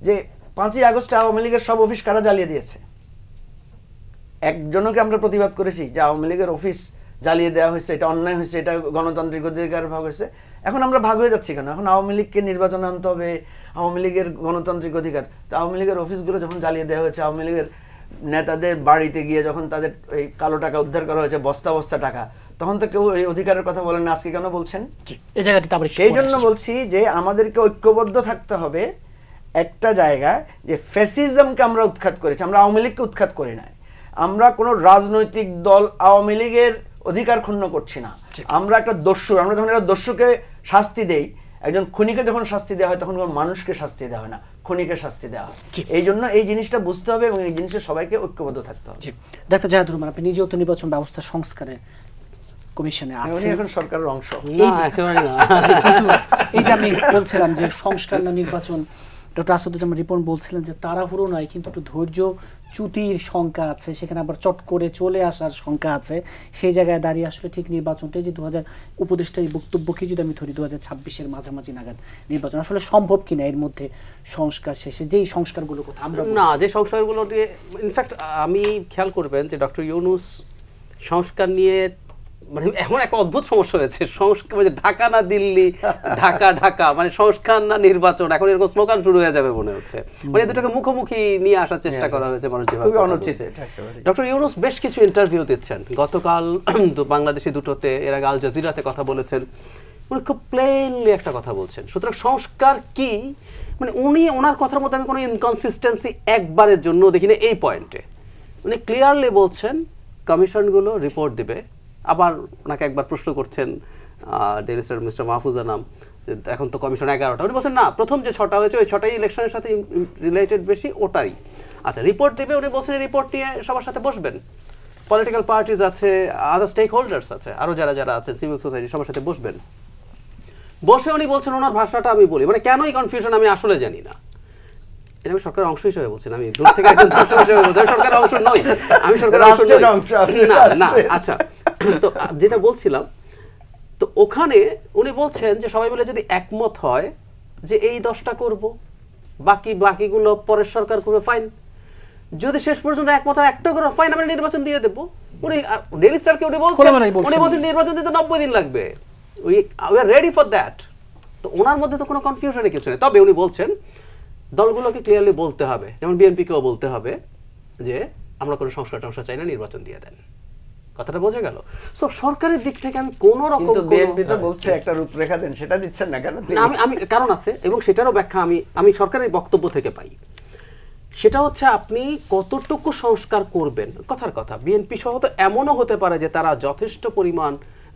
D: যে 5ই আগস্টে আওয়ামী লীগের সব অফিস কারা জ্বালিয়ে দিয়েছে? একজনকে আমরা প্রতিবাদ করেছি যে আওয়ামী লীগের অফিস জ্বালিয়ে দেওয়া হয়েছে, এটা অন্যায় হয়েছে, এটা গণতান্ত্রিক অধিকার ভাগ হয়েছে। এখন আমরা ভাগ হয়ে যাচ্ছি কেন? এখন আওয়ামী লীগকে নির্বাচন আনতে হবে, আওয়ামী লীগের গণতান্ত্রিক অধিকার। তো আওয়ামী লীগের অফিসগুলো যখন জ্বালিয়ে দেওয়া হয়েছে, আওয়ামী লীগের নেতাদের বাড়িতে গিয়ে যখন তাদের এই কালো টাকা উদ্ধার করা হয়েছে, বস্তা বস্তা টাকা, তখন তো কেউ এই অধিকারের কথা বলেন না। আজকে কেন বলছেন? সেই জন্য বলছি যে আমাদেরকে ঐক্যবদ্ধ থাকতে হবে একটা জায়গায়, যে ফ্যাসিজমকে আমরা উৎখাত করেছি, আমরা আওয়ামী লীগকে উৎখাত করি নাই। আমরা কোনো রাজনৈতিক দল আওয়ামী লীগের অধিকার ক্ষুণ্ণ করছি না। আমরা একটা দস্যু, আমরা যখন একটা দস্যুকে শাস্তি দেই, একজন খুনিকে যখন শাস্তি দেওয়া হয় তখন কোনো মানুষকে শাস্তি দেওয়া হয় না, খুনিকে শাস্তি দেওয়া হয়। এই জন্য এই জিনিসটা বুঝতে হবে এবং এই জিনিসে সবাইকে ঐক্যবদ্ধ থাকতে হবে।
A: ডাক্তার জাহেদুর রহমান, আপনি নিজেও তো নির্বাচন ব্যবস্থা সংস্কারে কমিশনে আছেন,
D: এখন সরকারের অংশ।
A: এই যে আমি বলছিলাম যে সংস্কার না নির্বাচন, ডক্টর আসাদুজ্জামান রিপন বলছিলেন যে তাড়াহুড়ো নয়, কিন্তু একটু ধৈর্য চ্যুতির শঙ্কা আছে, সেখানে আবার চট করে চলে আসার শঙ্কা আছে। সেই জায়গায় দাঁড়িয়ে আসলে ঠিক নির্বাচনটাই যে 2000 উপদেষ্টার এই বক্তব্যকে যদি আমি ধরি 2026-এর মাঝামাঝি নাগাদ নির্বাচন আসলে সম্ভব কিনা, এর মধ্যে সংস্কার শেষে যেই সংস্কারগুলো কথা আমরা
E: না, যে সংস্কারগুলো দিয়ে ইনফ্যাক্ট আমি খেয়াল করবেন যে ডক্টর ইউনূস সংস্কার নিয়ে মানে এমন একটা অদ্ভুত সমস্যা হয়েছে, সংস্কার মানে ঢাকা না দিল্লি, ঢাকা ঢাকা, মানে সংস্কার না নির্বাচন, এখন এরকম স্লোগান শুরু হয়ে যাবে মনে হচ্ছে। মানে দুটাকে মুখোমুখি নিয়ে আসার চেষ্টা করা হয়েছে মানুষ যেভাবে অনুচিত। ডক্টর ইউনূস বেশ কিছু ইন্টারভিউ দিচ্ছেন, গতকাল বাংলাদেশি দুটোতে, এর আগে আল জাজিরাতে কথা বলেছেন, উনি খুব প্লেনলি একটা কথা বলছেন। সুতরাং সংস্কার কি, মানে উনি ওনার কথার মধ্যে আমি কোনো ইনকনসিস্টেন্সি একবারের জন্য দেখি না এই পয়েন্টে। উনি ক্লিয়ারলি বলছেন কমিশনগুলো রিপোর্ট দিবে। আবার ওনাকে একবার প্রশ্ন করছেন ডেলিস্টার মিস্টার মাহফুজ আনাম এখন তো কমিশন 11টা, উনি বলছেন না প্রথম যে 6টা হয়েছে ওই 6টাই ইলেকশনের সাথে রিলেটেড বেশি, ওটাই। আচ্ছা রিপোর্ট দেবে, উনি বলছেন রিপোর্ট নিয়ে সবার সাথে বসবেন, পলিটিক্যাল পার্টিজ আছে, আদার স্টেক হোল্ডার্স আছে, আরও যারা যারা আছে সিভিল সোসাইটি সবার সাথে বসবেন। বসে উনি বলছেন, ওনার ভাষাটা আমি বলি, মানে কেন এই কনফিউশন আমি আসলে জানি না, এটা আমি সরকারের অংশ হিসেবে বলছি না, আমি দূর থেকে একজন দর্শক হিসেবে বলছি, আমি সরকারের অংশ নই, আমি সরকারের অংশ নই না না। আচ্ছা তো যেটা বলছিলাম, তো ওখানে উনি বলছেন যে সবাই মিলে যদি একমত হয় যে এই 10টা করব, বাকিগুলো পরের সরকার করবে, ফাইন। যদি শেষ পর্যন্ত একমত হয় একটা করে ফাইন, আমরা নির্বাচন দিয়ে দেবো। উনি ডেইলি স্টারকে উনি বলছেন নির্বাচন দিতে 90 দিন লাগবে, we are ready for that. তো ওনার মধ্যে তো কোনো কনফিউশনই কিছু নেই। তবে উনি বলছেন দলগুলোকে ক্লিয়ারলি বলতে হবে, যেমন বিএনপিকেও বলতে হবে যে আমরা কোনো সংস্কার টংস্কার চাই না, নির্বাচন দিয়ে দেন। কথাটা বোঝা গেল? সো সরকারের দিক থেকে আমি কোন রকম,
D: বিএনপি তো বলছে একটা রূপরেখা দেন, সেটা দিচ্ছেন না কেন?
E: আমি কারণ আছে, এবং সেটারও ব্যাখ্যা আমি সরকারের বক্তব্য থেকে পাই। সেটা হচ্ছে আপনি কতটুকু সংস্কার করবেন। কথার কথা, বিএনপি সহ তো এমনও হতে পারে যে তারা যথেষ্ট পরিমাণ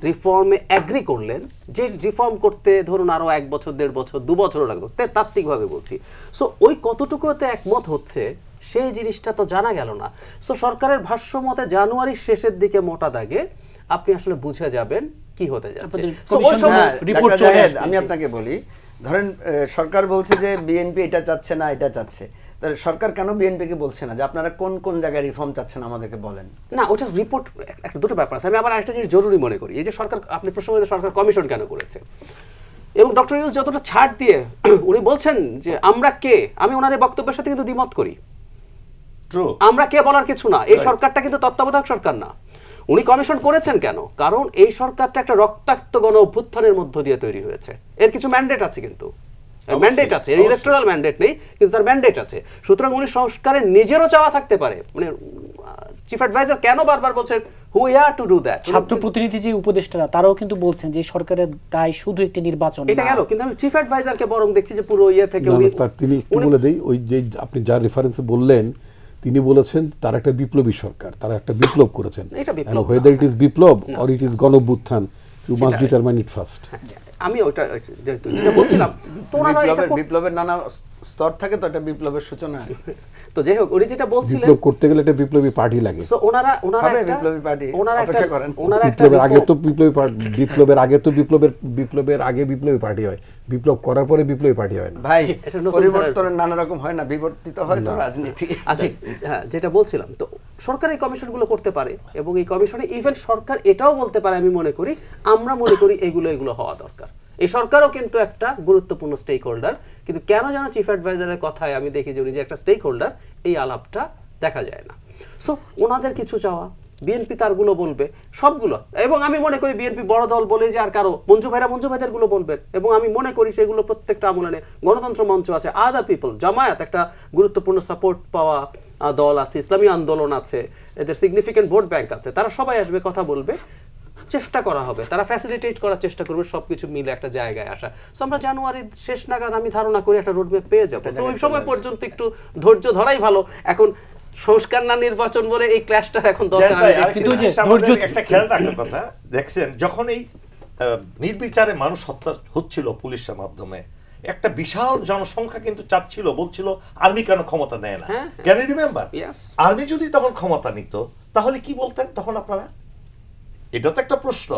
E: রিফর্মে অ্যাগ্রি করলেন, যে রিফর্ম করতে ধরুন আরো 1 বছর 1.5 বছর 2 বছরও লাগবে, তাত্ত্বিকভাবে বলছি। সো ওই কতটুকুতে একমত হচ্ছে সেই জিনিসটা তো জানা গেল না। সো সরকারের ভাষ্য মতে জানুয়ারির শেষের দিকে মোটা দাগে আপনি আসলে বুঝে যাবেন কি হতে যাচ্ছে।
D: আমি আপনাকে বলি, ধরেন সরকার বলছে যে বিএনপি এটা চাচ্ছে না, এটা চাচ্ছে, তাহলে সরকার কেন বিএনপিকে বলছে না যে আপনারা কোন কোন জায়গায় রিফর্ম চাচ্ছেন আমাদেরকে বলেন?
E: না, ওটা রিপোর্ট, একটা দুটো ব্যাপার আছে। আমি আবার একটা জিনিস জরুরি মনে করি, এই যে সরকার, আপনি প্রশ্ন করেছেন সরকার কমিশন কেন করেছে, এবং ডক্টর ইউনূস যতটা ছাড় দিয়ে উনি বলছেন যে আমরা কে, আমি ওনার এই বক্তব্যের সাথে কিন্তু দ্বিমত করি। আমরা কে বলার কিছু না, এই সরকারটা কিন্তু তত্ত্বাবধায়ক সরকার না। উনি কমিশন করেছেন কেন? কারণ এই সরকারটা একটা রক্তাক্ত গণ অভ্যুত্থানের মধ্য দিয়ে তৈরি হয়েছে, এর কিছু ম্যান্ডেট আছে, কিন্তু ম্যান্ডেট আছে, ইলেকট্রাল ম্যান্ডেট নেই কিন্তু তার ম্যান্ডেট আছে। সুতরাং উনি সংস্কারের নিজেরও চাওয়া থাকতে পারে। মানে চিফ অ্যাডভাইজার কেন বারবার বলছেন হু আর টু ডু দ্যাট,
A: ছাত্র প্রতিনিধি যে উপদেষ্টারা তারাও কিন্তু বলছেন যে সরকারের দায় শুধু একটি নির্বাচন,
E: এটা গেল। কিন্তু আমি চিফ অ্যাডভাইজারকে বরং দেখছি যে পুরো ইয়ে থেকে
C: তিনি একটু বলে দেই, ওই যে আপনি যার রেফারেন্সে বললেন তিনি বলেছেন তার একটা বিপ্লবী সরকার, তারা একটা বিপ্লব করেছেন। whether it is Biplab or it is গণঅভ্যুত্থান, you must determine it first.
E: আমি ওটা যেটা বলছিলাম, তো
D: বিপ্লবের নানা স্তর থাকে, তো এটা বিপ্লবের সূচনা।
E: তো যাই হোক, উনি যেটা বলছিলেন
C: বিপ্লব করতে গেলে একটা বিপ্লবী পার্টি লাগে।
E: সো ওনারা একটা
D: বিপ্লবী পার্টি,
E: ওনারা একটা
C: বিপ্লবের আগে তো বিপ্লবী পার্টি, বিপ্লবের আগে বিপ্লবী পার্টি হয়, বিপ্লব করার পরে বিপ্লবী পার্টি হয় না
D: ভাই। পরিবর্তনের নানা রকম হয় না, বিবর্তিত হয় তো রাজনীতি।
E: আচ্ছা হ্যাঁ, যেটা বলছিলাম, তো সরকার এই কমিশনগুলো করতে পারে, এবং এই কমিশনে ইভেন সরকার এটাও বলতে পারে, আমি মনে করি, আমরা মনে করি এগুলো হওয়া দরকার। এই সরকারও কিন্তু একটা গুরুত্বপূর্ণ স্টেক হোল্ডার, কিন্তু কেন যেন চিফ অ্যাডভাইজারের কথায় আমি দেখি যে উনি যে একটা স্টেক হোল্ডার, এই আলাপটা দেখা যায় না। সো ওনাদের কিছু চাওয়া, বিএনপি তারগুলো বলবে সবগুলো, এবং আমি মনে করি বিএনপি বড় দল বলে যে আর কারো মঞ্জু ভাইদের গুলো বলবেন, এবং আমি মনে করি সেগুলো প্রত্যেকটা আমলে গণতন্ত্র মঞ্চ আছে, আদার পিপল, জামায়াত একটা গুরুত্বপূর্ণ সাপোর্ট পাওয়া দল আছে, ইসলামী আন্দোলন আছে, এদের সিগনিফিকেন্ট ভোট ব্যাংক আছে, তারা সবাই আসবে, কথা বলবে, চেষ্টা করা হবে, তারা ফ্যাসিলিটেট করার চেষ্টা করবে সবকিছু মিলে একটা জায়গায় আসা। সো আমরা জানুয়ারির শেষ নাগাদ আমি ধারণা করি একটা রোডম্যাপ পেয়ে যাবো। সো ওই সময় পর্যন্ত একটু ধৈর্য ধরাই ভালো। এখন সংস্কার না নির্বাচন বলে এই ক্ল্যাশটা এখন দরকার।
B: একটা খেয়াল রাখার কথা, দেখছেন যখন এই নির্বিচারে মানুষ হত্যা হচ্ছিল পুলিশের মাধ্যমে, একটা বিশাল জনসংখ্যা কিন্তু চাচ্ছিল, বলছিল আর্মি কেন ক্ষমতা নেয় না। Can you remember? আর্মি যদি তখন ক্ষমতা নিত তাহলে কি বলতেন তখন আপনারা? এটা তো একটা প্রশ্ন।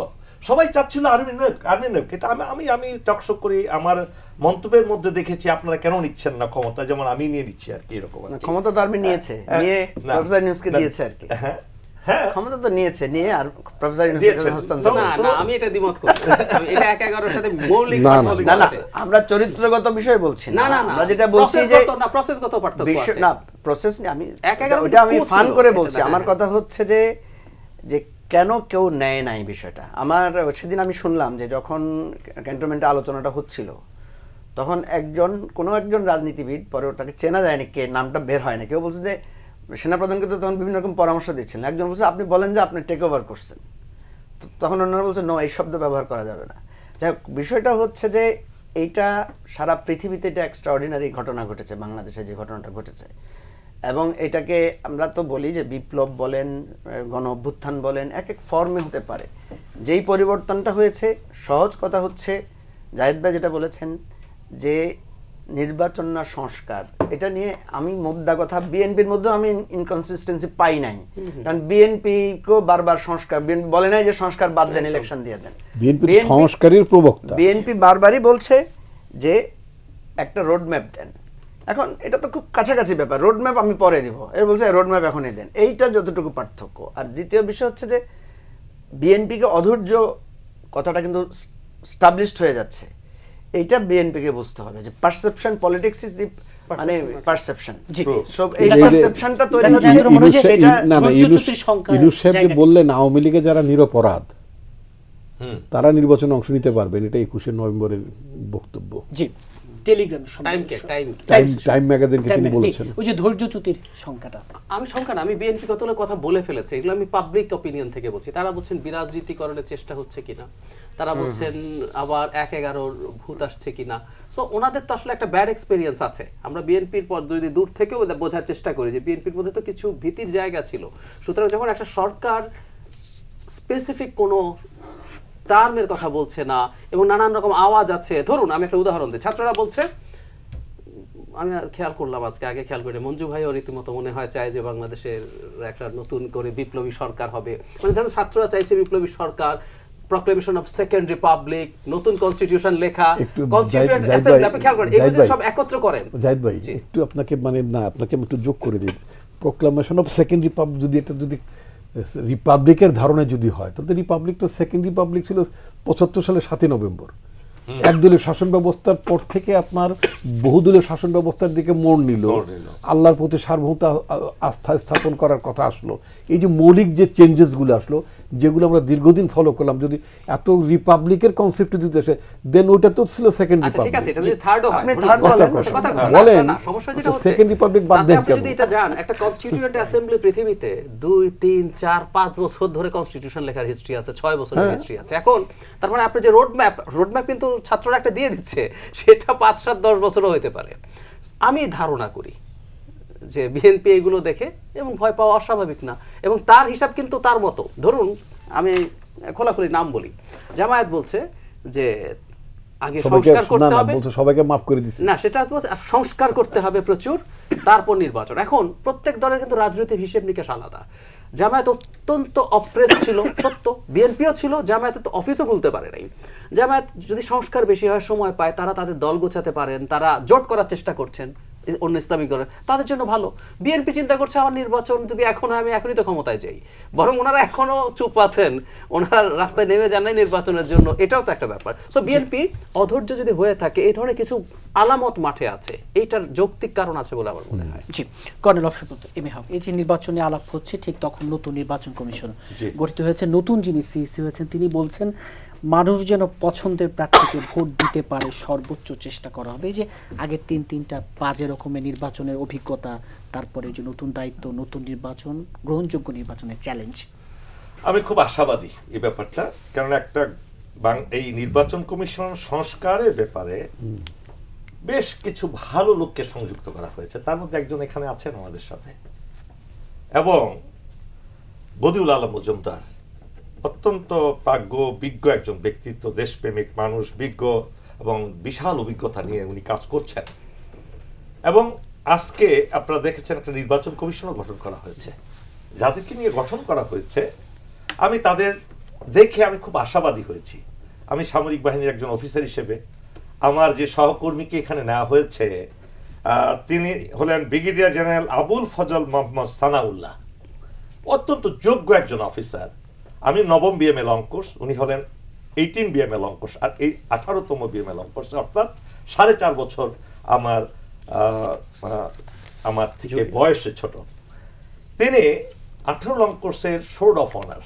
B: সবাই চাচ্ছিল আর্মি নেক। এটা আমি টকশো করি, আমার মন্তব্যের মধ্যে দেখেছি আপনারা কেন নিচ্ছেন না ক্ষমতা, যেমন আমি নিয়ে নিচ্ছি আর কি, এরকম।
D: ক্ষমতা তো আর্মি নিয়েছে, নিয়ে প্রফেসর ইউনূসকে দিয়েছে আর কি। হ্যাঁ, ক্ষমতা তো নিয়েছে, নিয়ে আর প্রফেসর ইউনূসকে হস্তান্তর।
E: না, আমি এটা দ্বিমত করি। এটা 11 সাথে মৌলিক
D: না, আমরা চরিত্রগত বিষয় বলছি না, আমরা যেটা বলছি যে
E: প্রসেসগত পার্থক্য আছে।
D: না, প্রসেস আমি ওটা আমি ফান করে বলছি। আমার কথা হচ্ছে যে কেন কেউ নেয় নাই বিষয়টা। আমার সেদিন আমি শুনলাম যে যখন ক্যান্টনমেন্টে আলোচনাটা হচ্ছিল, তখন কোনো একজন রাজনীতিবিদ, পরে তাকে চেনা যায়নি, কে নামটা বের হয় না, কেউ বলছে যে সেনাপ্রধানকে তো তখন বিভিন্ন রকম পরামর্শ দিচ্ছিলেন। একজন বলছে আপনি বলেন যে আপনি টেক ওভার করছেন, তখন অন্যরা বলছে নো, এই শব্দ ব্যবহার করা যাবে না। যাই হোক, বিষয়টা হচ্ছে যে এইটা সারা পৃথিবীতে এটা এক্সট্রাঅর্ডিনারি ঘটনা ঘটেছে, বাংলাদেশে যে ঘটনাটা ঘটেছে, এবং এটাকে আমরা তো বলি যে বিপ্লব বলেন, গণ অভ্যুত্থান বলেন, এক এক ফর্মে হতে পারে। যেই পরিবর্তনটা হয়েছে, সহজ কথা হচ্ছে জাহিদ ভাই যেটা বলেছেন যে নির্বাচন না সংস্কার, এটা নিয়ে আমি মুদ্রা কথা বিএনপির মধ্যে আমি ইনকনসিস্টেন্সি পাই নাই, কারণ বিএনপি কেও বারবার সংস্কার, বিএনপি বলে নাই যে সংস্কার বাদ দেন, ইলেকশন দিয়ে দেন।
C: বিএনপি সংস্কারের প্রবক্তা,
D: বিএনপি বারবারই বলছে যে একটা রোড ম্যাপ দেন। এখন এটা তো খুব কাছাকাছি ব্যাপার, রোড ম্যাপ আমি পরে দিব, এর বলছে রোড ম্যাপ এখনই দেন, এইটা যতটুকু পার্থক্য। আর দ্বিতীয় বিষয় হচ্ছে যে বিএনপিকে অধৈর্য কথাটা কিন্তু স্টাবলিশড হয়ে যাচ্ছে, এইটা বিএনপিকে বুঝতে হবে যে পারসেপশন পলিটিক্স ইজ দি মানে পারসেপশন, সব এই পারসেপশনটা তৈরি হচ্ছে সেটা
C: ইউনূস সাহেব বললেন আওয়ামী লীগে যারা নিরপরাধ তারা নির্বাচনে অংশ নিতে পারবেন, এটা 21শে নভেম্বরের বক্তব্য।
A: জি, টেলিগ্রাম
C: টাইম ম্যাগাজিনকে তিনি বলেছেন।
A: ওই যে ধৈর্যচ্যুতির সংখ্যাটা,
E: আমি সংখ্যা না, আমি বিএনপি কতগুলো কথা বলে ফেলেছে, এগুলো আমি পাবলিক অপিনিয়ন থেকে বলছি। তারা বলছেন বিরাজনীতিকরণের চেষ্টা হচ্ছে কিনা, তারা বলছেন আবার 1-11 ভূত আসছে কিনা। সো ওনাদের তো আসলে একটা ব্যাড এক্সপেরিয়েন্স আছে। আমরা বিএনপির পর যদি দূর থেকেও বোঝার চেষ্টা করি যে বিএনপির মধ্যে তো কিছু ভীতির জায়গা ছিল। সুতরাং যখন একটা সরকার স্পেসিফিক কোনো টার্মের কথা বলছে না এবং নানান রকম আওয়াজ আছে, ধরুন আমি একটা উদাহরণ দিই, ছাত্ররা বলছে, আমি খেয়াল করলাম আজকে, আগে খেয়াল করি, মঞ্জু ভাইও রীতিমতো মনে হয় চায় যে বাংলাদেশের একটা নতুন করে বিপ্লবী সরকার হবে, মানে ধরুন ছাত্ররা চাইছে বিপ্লবী সরকার, প্রক্লেমেশন অফ সেকেন্ড রিপাবলিক, নতুন কনস্টিটিউশন লেখা, কনস্টিটিউয়েন্ট অ্যাসেম্বলি, আপনি খেয়াল করেন এগুলো সব একত্র করেন।
C: জাহিদ ভাই একটু আপনাকে মানে না আপনাকে আমি একটু যোগ করে দিই, প্রক্লেমেশন অফ সেকেন্ড রিপাবলিক যদি এটা যদি রিপাবলিকের ধারণা যদি হয় তাহলে রিপাবলিক তো সেকেন্ড রিপাবলিক ছিল 75 সালের 7 নভেম্বর। একদলীয় শাসন ব্যবস্থার পর থেকে আপনার বহুদলীয় শাসন ব্যবস্থার দিকে মোড় নিল, আল্লাহর প্রতি সার্বভৌমতা আস্থা স্থাপন করার কথা আসলো, এই যে মৌলিক যে চেঞ্জেসগুলো আসলো যেগুলো আমরা দীর্ঘদিন ফলো করলাম, যদি এত রিপাবলিকের কনসেপ্ট যদি আসে দেন ওটা তো ছিল সেকেন্ড রিপাবলিক।
E: ঠিক আছে, এটা যদি থার্ড হয়, আপনি
C: থার্ড বলেন, সমস্যা যেটা হচ্ছে সেকেন্ড রিপাবলিক বাদ দেন।
E: আপনি যদি এটা জান, একটা কনস্টিটিউয়েন্ট অ্যাসেম্বলি পৃথিবীতে 2, 3, 4, 5 বছর ধরে কনস্টিটিউশন লেখার হিস্ট্রি আছে, 6 বছরের হিস্ট্রি আছে। এখন তার মানে আপনি যে রোডম্যাপ কিন্তু ছাত্ররা একটা দিয়ে দিচ্ছে, সেটা 5, 7, 10 বছরও হতে পারে। আমি ধারণা করি যে বিএনপি এগুলো দেখে এবং ভয় পাওয়া অস্বাভাবিক না, এবং তার হিসাব কিন্তু তার মতো। ধরুন আমি খোলাখুলি নাম বলি, জামায়াত বলছে যে আগে সংস্কার করতে হবে,
C: সবাইকে মাফ করে দিচ্ছে
E: না, সেটা সংস্কার করতে হবে প্রচুর, তারপর নির্বাচন। এখন প্রত্যেক দলের কিন্তু রাজনৈতিক হিসেব নিকেশ আলাদা। জামায়াত অত্যন্ত অপ্রেস ছিল, সত্য, বিএনপিও ছিল, জামায়াত তো অফিসও খুলতে পারে নাই। জামায়াত যদি সংস্কার বেশি হয়, সময় পায়, তারা তাদের দল গোছাতে পারেন, তারা জোট করার চেষ্টা করছেন অন্য ইসলামিক দলের, তাদের জন্য ভালো। বিএনপি চিন্তা করছে আমার নির্বাচন যদি এখন হয় আমি এখনই তো ক্ষমতায় যাই, বরং ওনারা এখনো চুপ আছেন, ওনারা রাস্তায় নেমে যান নাই নির্বাচনের জন্য, এটাও তো একটা ব্যাপার। সো বিএনপি অধৈর্য যদি হয়ে থাকে, এই ধরনের কিছু আলামত মাঠে আছে, এইটার যৌক্তিক কারণ আছে বলে আমার মনে হয়।
A: জি, কর্নেল অফশপত এম এ হক, এই যে নির্বাচনে আলাপ হচ্ছে, ঠিক তখন নতুন নির্বাচন কমিশন গঠিত হয়েছে, নতুন যিনি সিইসি হয়েছেন তিনি বলছেন মানুষ যেন পছন্দের প্রার্থীকে ভোট দিতে পারে সর্বোচ্চ চেষ্টা করা হবে। এই যে আগের 3টা বাজে রকমের নির্বাচনের অভিজ্ঞতা, তারপরে যে নতুন দায়িত্ব, নতুন নির্বাচন, গ্রহণযোগ্য নির্বাচনের চ্যালেঞ্জ,
B: আমি খুব আশাবাদী এই ব্যাপারটা, কারণ একটা এই নির্বাচন কমিশন সংস্কারের ব্যাপারে বেশ কিছু ভালো লোককে সংযুক্ত করা হয়েছে, তার মধ্যে একজন এখানে আছেন আমাদের সাথে, এবং বদিউল আলম মজুমদার অত্যন্ত প্রাজ্ঞ বিজ্ঞ একজন ব্যক্তিত্ব, দেশপ্রেমিক মানুষ, বিজ্ঞ এবং বিশাল অভিজ্ঞতা নিয়ে উনি কাজ করছেন। এবং আজকে আপনারা দেখেছেন একটা নির্বাচন কমিশনও গঠন করা হয়েছে। যাদেরকে নিয়ে গঠন করা হয়েছে আমি তাদের দেখে আমি খুব আশাবাদী হয়েছি। আমি সামরিক বাহিনীর একজন অফিসার হিসেবে আমার যে সহকর্মীকে এখানে নেওয়া হয়েছে তিনি হলেন ব্রিগেডিয়ার জেনারেল আবুল ফজল মোহাম্মদ সানাউল্লাহ, অত্যন্ত যোগ্য একজন অফিসার। আমি 9ম বিএমএ লং কোর্স, উনি হলেন 18 বিএমএ লং কোর্স, আর এই 18তম বিএমএ লং কোর্স, অর্থাৎ 4.5 বছর আমার থেকে বয়সে ছোট। তিনি 18 লং কোর্সের sword of honour,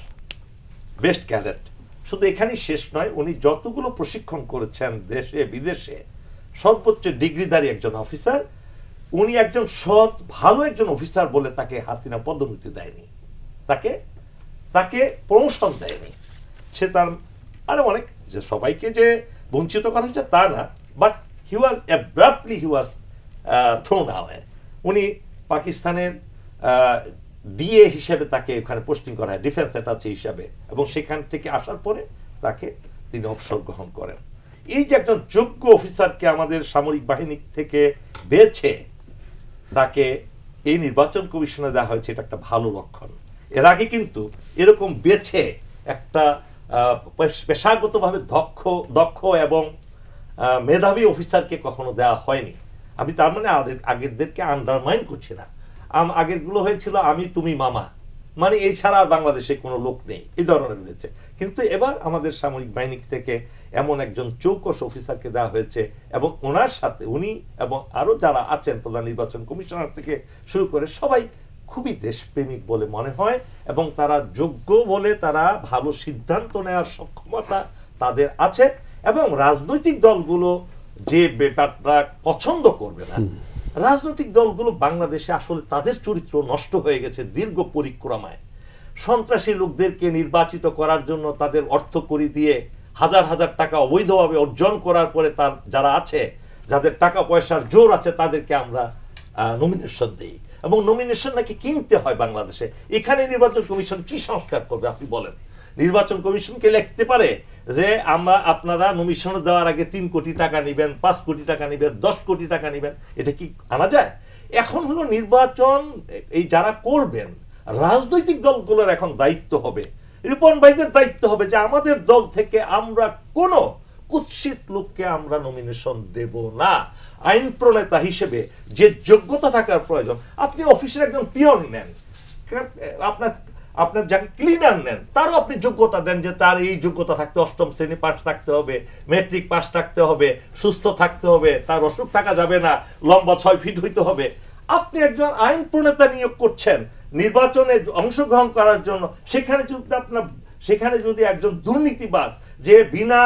B: best cadet. শুধু এখানেই শেষ নয়, উনি যতগুলো প্রশিক্ষণ করেছেন দেশে বিদেশে, সর্বোচ্চ ডিগ্রিধারী একজন অফিসার। উনি একজন সৎ ভালো একজন অফিসার বলে তাকে হাসিনা পদোন্নতি দেয়নি, তাকে প্রমোশন দেয়নি। সে তার আরো অনেক, যে সবাইকে যে বঞ্চিত করা হয়েছে তা না, but he was abruptly thrown away. উনি পাকিস্তানের ডিএ হিসেবে তাকে ওখানে পোস্টিং করা হয়, ডিফেন্স অ্যাটাচি হিসাবে, এবং সেখান থেকে আসার পরে তিনি অবসর গ্রহণ করেন। এই যে একজন যোগ্য অফিসারকে আমাদের সামরিক বাহিনী থেকে বেছে তাকে এই নির্বাচন কমিশনে দেওয়া হয়েছে, এটা একটা ভালো লক্ষণ। এর আগে কিন্তু এরকম বেছে একটা পেশাগতভাবে দক্ষ এবং মেধাবী অফিসারকে কখনো দেওয়া হয়নি। আমি তার মানে আগেরদেরকে আন্ডারমাইন করছি না। আগেরগুলো হয়েছিল আমি তুমি মামা, মানে এই ছাড়া আর বাংলাদেশে কোনো লোক নেই, এই ধরনের হয়েছে। কিন্তু এবার আমাদের সামরিক বাহিনী থেকে এমন একজন চৌকস অফিসারকে দেওয়া হয়েছে এবং ওনার সাথে উনি এবং আরো যারা আছেন প্রধান নির্বাচন কমিশনার থেকে শুরু করে সবাই খুবই দেশপ্রেমিক বলে মনে হয় এবং তারা যোগ্য বলে তারা ভালো সিদ্ধান্ত নেওয়ার সক্ষমতা তাদের আছে। এবং রাজনৈতিক দলগুলো যে ব্যাপারটা পছন্দ করবে না, রাজনৈতিক দলগুলো বাংলাদেশে আসলে তাদের চরিত্র নষ্ট হয়ে গেছে দীর্ঘ পরিক্রমায়। সন্ত্রাসী লোকদেরকে নির্বাচিত করার জন্য তাদের অর্থ করি দিয়ে হাজার হাজার টাকা অবৈধভাবে অর্জন করার পরে তার যারা আছে, যাদের টাকা পয়সার জোর আছে, তাদেরকে আমরা নমিনেশন দিই এবং নমিনেশন নাকি কিনতে হয় বাংলাদেশে। এখানে নির্বাচন কমিশন কি সংস্কার করবে আপনি বলেন? নির্বাচন কমিশনকে লিখতে পারে যে আপনারা নমিনেশন দেওয়ার আগে 3 কোটি টাকা নেবেন, 5 কোটি টাকা নেবেন, 10 কোটি টাকা নেবেন, এটা কি আনা যায়? এখন হলো নির্বাচন এই যারা করবেন রাজনৈতিক দলগুলোর এখন দায়িত্ব হবে, রিপন ভাইদের দায়িত্ব হবে যে আমাদের দল থেকে আমরা কোনো কুৎসিত লোককে আমরা নমিনেশন দেব না। আইন প্রণেতা হিসেবে যে যোগ্যতা থাকার প্রয়োজন, আপনি অফিসের একজন পিয়ন নেন, আপনার যাকে ক্লিনার নেন তারও আপনি যোগ্যতা দেন যে তার এই যোগ্যতা থাকতে 8ম শ্রেণী পাস থাকতে হবে, মেট্রিক পাস থাকতে হবে, সুস্থ থাকতে হবে, তার অসুখ থাকা যাবে না, লম্বা 6 ফিট হইতে হবে। আপনি একজন আইন প্রণেতা নিয়োগ করছেন নির্বাচনে অংশগ্রহণ করার জন্য, সেখানে যদি একজন দুর্নীতিবাজ যে বিনা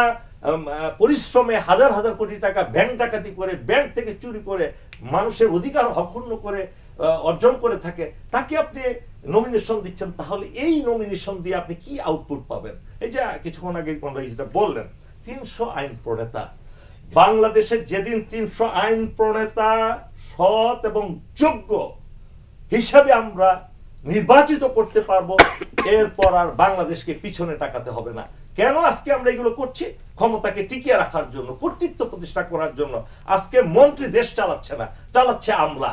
B: পরিশ্রমে হাজার হাজার কোটি টাকা ব্যাংক ডাকাতি করে, ব্যাংক থেকে চুরি করে, মানুষের অধিকার অক্ষুণ্ণ করে অর্জন করে থাকে, তাকে আপনি নমিনেশন দিচ্ছেন, তাহলে এই নমিনেশন দিয়ে আপনি কি আউটপুট পাবেন? এই যে কিছুক্ষণ আগে যেটা বললেন 300 আইন প্রণেতা বাংলাদেশে, যেদিন 300 আইন প্রণেতা সৎ এবং যোগ্য হিসাবে আমরা নির্বাচিত করতে পারবো, এরপর আর বাংলাদেশকে পিছনে তাকাতে হবে না। কেন আজকে আমরা এগুলো করছি? ক্ষমতাকে টিকিয়ে রাখার জন্য, কর্তৃত্ব প্রতিষ্ঠা করার জন্য। আজকে মন্ত্রী দেশ চালাচ্ছে না, চালাচ্ছে আমলা।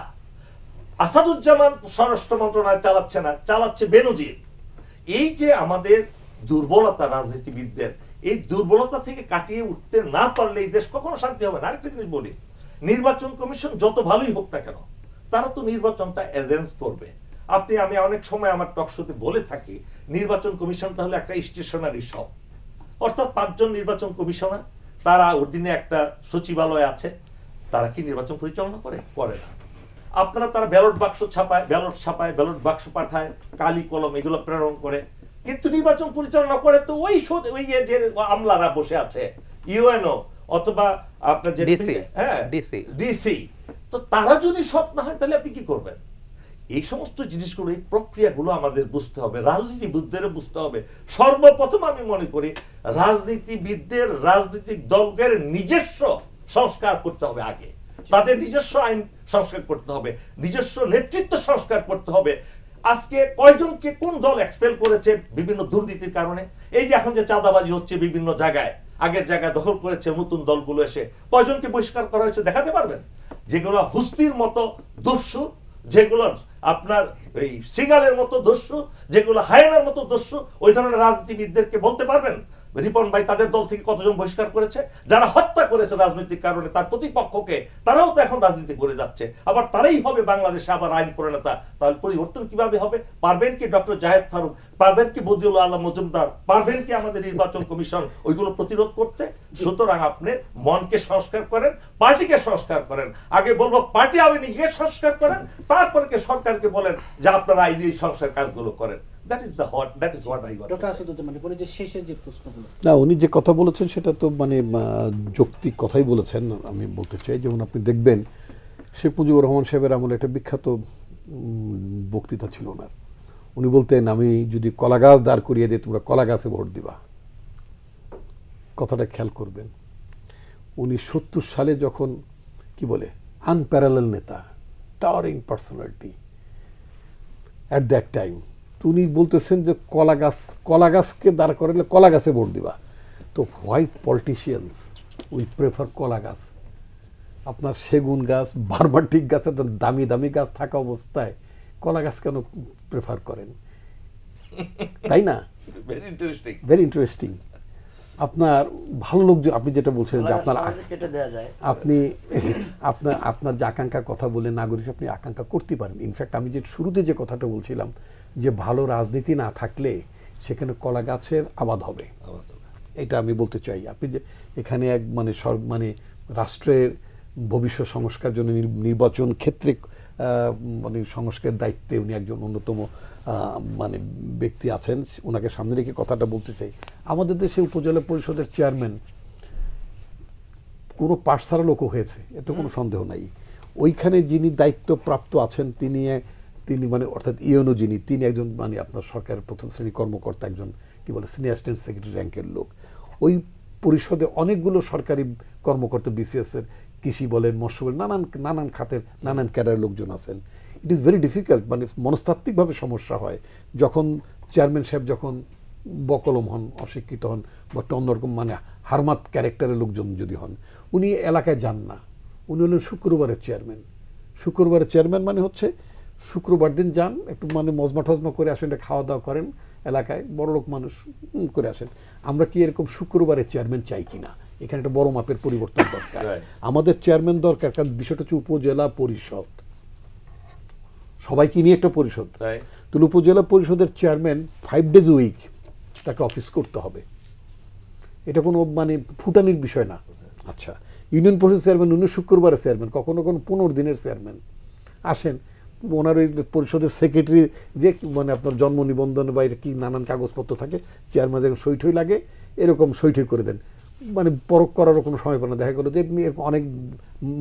B: আসাদুজ্জামান স্বরাষ্ট্র মন্ত্রণালয় চালাচ্ছে না, চালাচ্ছে বেনজির। এই যে আমাদের দুর্বলতা রাজনীতিবিদদের, এই দুর্বলতা থেকে কাটিয়ে উঠতে না পারলে এই দেশ কখনো শান্তি হবে না। আরেকটা জিনিস বলি, নির্বাচন কমিশন যত ভালোই হোক না কেন, তারা তো নির্বাচনটা এজেন্স করবে। আমি অনেক সময় আমার টক শোতে বলে থাকি, নির্বাচন কমিশনটা হলো একটা স্টেশনারি শপ, অর্থাৎ 5 জন নির্বাচন কমিশনার, তারা অধীনে একটা সচিবালয় আছে, তারা কি নির্বাচন পরিচালনা করে না। তারা ব্যালট বাক্স ছাপায়, ব্যালট বাক্স পাঠায়, কালি কলম এগুলো প্রেরণ করে, কিন্তু নির্বাচন পরিচালনা করে তো ওই যে আমলারা বসে আছে, ইউএনও অথবা আপনার যে ডিসি। তো তারা যদি সৎ না হয় তাহলে আপনি কি করবেন? এই সমস্ত জিনিসগুলো, এই প্রক্রিয়াগুলো আমাদের বুঝতে হবে, রাজনীতিবিদদের বুঝতে হবে। সর্বপ্রথম আমি মনে করি রাজনীতিবিদদের, রাজনৈতিক দলের নিজস্ব সংস্কার করতে হবে আগে, তাদের নিজস্ব আইন সংস্কার করতে হবে, নিজস্ব নেতৃত্ব সংস্কার করতে হবে। আজকে কয়জনকে কোন দল এক্সপেল করেছে বিভিন্ন দুর্নীতির কারণে? এই যে এখন যে চাঁদাবাজি হচ্ছে বিভিন্ন জায়গায়, আগের জায়গায় দখল করেছে নতুন দলগুলো এসে, কয়জনকে বহিষ্কার করা হয়েছে দেখাতে পারবেন? যেগুলো হুস্তির মতো দস্যু, যেগুলো আপনার এই সিগালের মতো দস্যু, যেগুলো হায়নার মতো দস্যু, ওই ধরনের রাজনীতিবিদদেরকে বলতে পারবেন রিপন ভাই তাদের দল থেকে কতজন বহিষ্কার করেছে? যারা হত্যা করেছে রাজনৈতিক কারণে তার প্রতিপক্ষকে, তারাও তো এখন রাজনীতি করে যাচ্ছে, আবার তারাই হবে বাংলাদেশে আবার আইন প্রণেতা। তাহলে পরিবর্তন কিভাবে হবে? পারবেন কি ডক্টর জাহেদ ফারুক, পারবেন কি বদিউল আলম মজুমদার, পারবেন কি আমাদের নির্বাচন কমিশন ওইগুলো প্রতিরোধ করতে? সুতরাং আপনি মনকে সংস্কার করেন, পার্টিকে সংস্কার করেন। আগে বলবো পার্টি আপনি নিজে সংস্কার করেন, তারপরে সরকারকে বলেন যে আপনারা এই সংস্কার কাজগুলো করেন।
C: না, উনি যে কথা বলেছেন সেটা তো মানে যৌক্তিক কথাই বলেছেন। আমি বলতে চাই, যেমন আপনি দেখবেন শেখ মুজিবুর রহমান সাহেবের আমলে একটা বিখ্যাত বক্তৃতা ছিল ওনার। উনি বলতেন, আমি যদি কলা গাছ দাঁড় করিয়ে দিই তোমরা কলা গাছে ভোট দিবা। কথাটা খেয়াল করবেন। উনি 70 সালে যখন কি বলে আনপ্যারালেল নেতা, towering personality at that time, উনি বলতেছেন যে কলা গাছকে দাঁড় করালে কলা গাছে ভোট দিবা। তো হোয়াইট পলিটিশিয়ানস উইল প্রেফার কলা গাছ। আপনার সেগুন গাছ, বারবাটিক গাছ, এত দামি দামি গাছ থাকা অবস্থায় কলা গাছ কেন প্রেফার করেন? তাই না? Very interesting. আপনার ভালো লোকজন, আপনি যেটা বলছেন যে আপনার আপনি আপনার যে আকাঙ্ক্ষার কথা বলে নাগরিক আপনি আকাঙ্ক্ষা করতে পারেন। ইনফ্যাক্ট আমি যে শুরুতে যে কথাটা বলছিলাম যে ভালো রাজনীতি না থাকলে সেখানে কলা গাছের আবাদ হবে, এটা আমি বলতে চাই। আপনি যে এখানে এক মানে রাষ্ট্রের ভবিষ্যৎ সংস্কার জন্য নির্বাচন ক্ষেত্রে মানে সংস্কার দায়িত্বে উনি একজন অন্যতম মানে ব্যক্তি আছেন, ওনাকে সামনে রেখে কথাটা বলতে চাই। আমাদের দেশে উপজেলা পরিষদের চেয়ারম্যান কোনো পাশ ছাড়া লোকও হয়েছে, এতে কোনো সন্দেহ নাই। ওইখানে যিনি দায়িত্বপ্রাপ্ত আছেন তিনি মানে অর্থাৎ ইউএনও যিনি, তিনি একজন মানে আপনার সরকারের প্রথম শ্রেণী কর্মকর্তা, একজন কি বলে সিনিয়র অ্যাসিস্ট্যান্ট সেক্রেটারি র্যাঙ্কের লোক। ওই পরিষদে অনেকগুলো সরকারি কর্মকর্তা, বিসিএস এর, কৃষি বলেন, মৎস্য বলেন, নানান খাতের নানান ক্যাডারের লোকজন আছেন। ইট ইজ ভেরি ডিফিকাল্ট, মানে মনস্তাত্ত্বিকভাবে সমস্যা হয় যখন চেয়ারম্যান সাহেব যখন বকলম হন, অশিক্ষিত হন, বা একটা অন্যরকম মানে হারমাত ক্যারেক্টারের লোকজন যদি হন। উনি এলাকায় যান না, উনি হলেন শুক্রবারের চেয়ারম্যান। শুক্রবারের চেয়ারম্যান মানে হচ্ছে শুক্রবার দিন যান, একটু মানে মজমা টজমা করে আসেন, খাওয়া দাওয়া করেন, এলাকায় বড় লোক মানুষ করে আসেন। আমরা কি এরকম শুক্রবারের চেয়ারম্যান চাই কিনা? এখানে একটা বড় মাপের পরিবর্তন দরকার। আমাদের চেয়ারম্যান দরকার, কারণ বিষয়টা হচ্ছে উপজেলা পরিষদ, সবাইকে নিয়ে একটা পরিষদ। তো উপজেলা পরিষদের চেয়ারম্যান 5 days a week তাকে অফিস করতে হবে, এটা কোনো মানে ফুটানির বিষয় না। আচ্ছা, ইউনিয়ন পরিষদ চেয়ারম্যান উনি শুক্রবারের চেয়ারম্যান, কখনো 15 দিনের চেয়ারম্যান আসেন। ওনার ওই পরিষদের সেক্রেটারি যে মানে আপনার জন্ম নিবন্ধন বা কি নানান কাগজপত্র থাকে, চেয়ারম্যান যখন সইঠই লাগে এরকম সইঠই করে দেন, মানে পরখ করারও কোনো সময় পায় না। দেখা গেলো যে অনেক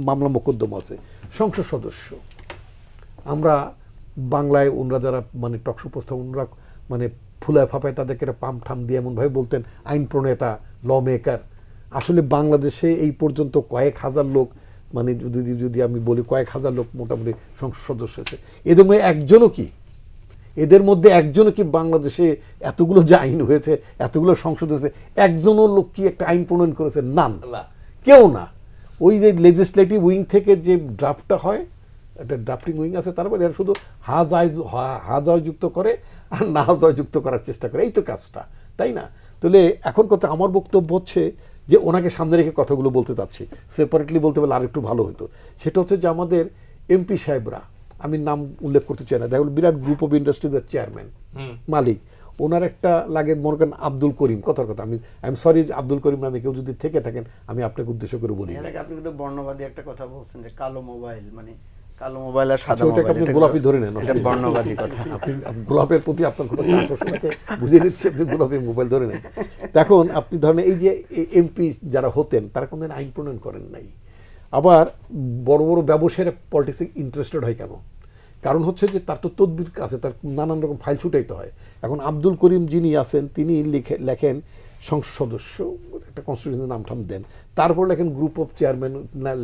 C: মামলা মোকদ্দমা আছে। সংসদ সদস্য আমরা বাংলায় ওনারা যারা মানে টকশো উপস্থাপন, ওনারা মানে ফুলায় ফাঁপায় তাদেরকে একটা পাম ঠাম দিয়ে এমনভাবে বলতেন আইন প্রণেতা, ল মেকার। আসলে বাংলাদেশে এই পর্যন্ত কয়েক হাজার লোক, মানে যদি আমি বলি কয়েক হাজার লোক মোটামুটি সংসদ সদস্য আছে, এদের মধ্যে একজনও কি বাংলাদেশে এতগুলো যে আইন হয়েছে, এতগুলো সংসদ হয়েছে, একজনও লোক কি একটা আইন প্রণয়ন করেছে? নান, কেউ না। ওই যে লেজিসলেটিভ উইং থেকে যে ড্রাফটটা হয়, একটা ড্রাফটিং উইং আছে, তারপরে এরা শুধু হাজয়যুক্ত করে আর না হাজয়যুক্ত করার চেষ্টা করে, এই তো কাজটা, তাই না? তাহলে এখন কথা আমার বক্তব্য হচ্ছে যে ওনাকে সামনে রেখে কথাগুলো বলতে চাচ্ছি, সেপারেটলি বলতে পারলে আর একটু ভালো হতো। সেটা হচ্ছে যে আমাদের এমপি সাহেবরা, আমি নাম উল্লেখ করতে চাই না, দেখুন বিরাট গ্রুপ অফ ইন্ডাস্ট্রিজের চেয়ারম্যান মালিক, ওনার একটা লাগে মনে করেন আব্দুল করিম, কথার কথা আমি সরি আব্দুল করিম নামে কেউ যদি থেকে থাকেন আমি আপনাকে উদ্দেশ্য করে বলি।
D: আপনি কিন্তু বর্ণবাদী একটা কথা বলছেন যে কালো মোবাইল, মানে কালো মোবাইল আর সাদা মোবাইল,
C: আপনি গোলাপি ধরে নেন,
D: এটা বর্ণবাদী কথা।
C: আপনি গোলাপের প্রতি আপনার কোনো আকর্ষণ আছে বুঝে নিচ্ছি, আপনি গোলাপি মোবাইল ধরে নেন। এখন আপনি ধরেন এই যে এমপি যারা হতেন তারা কোনদিন আইন প্রণয়ন করেন নাই। আবার বড় বড় ব্যবসায়ীরা পলিটিক্সে ইন্টারেস্টেড হয় কেন? কারণ হচ্ছে যে তার তো তদবির আছে, তার নানান রকম ফাইল ছুটাইতে হয়। এখন আব্দুল করিম যিনি আছেন তিনি লেখেন সংসদ সদস্য, একটা কনস্টিটিউশনের নাম ঠাম দেন, তারপর লেখেন গ্রুপ অফ চেয়ারম্যান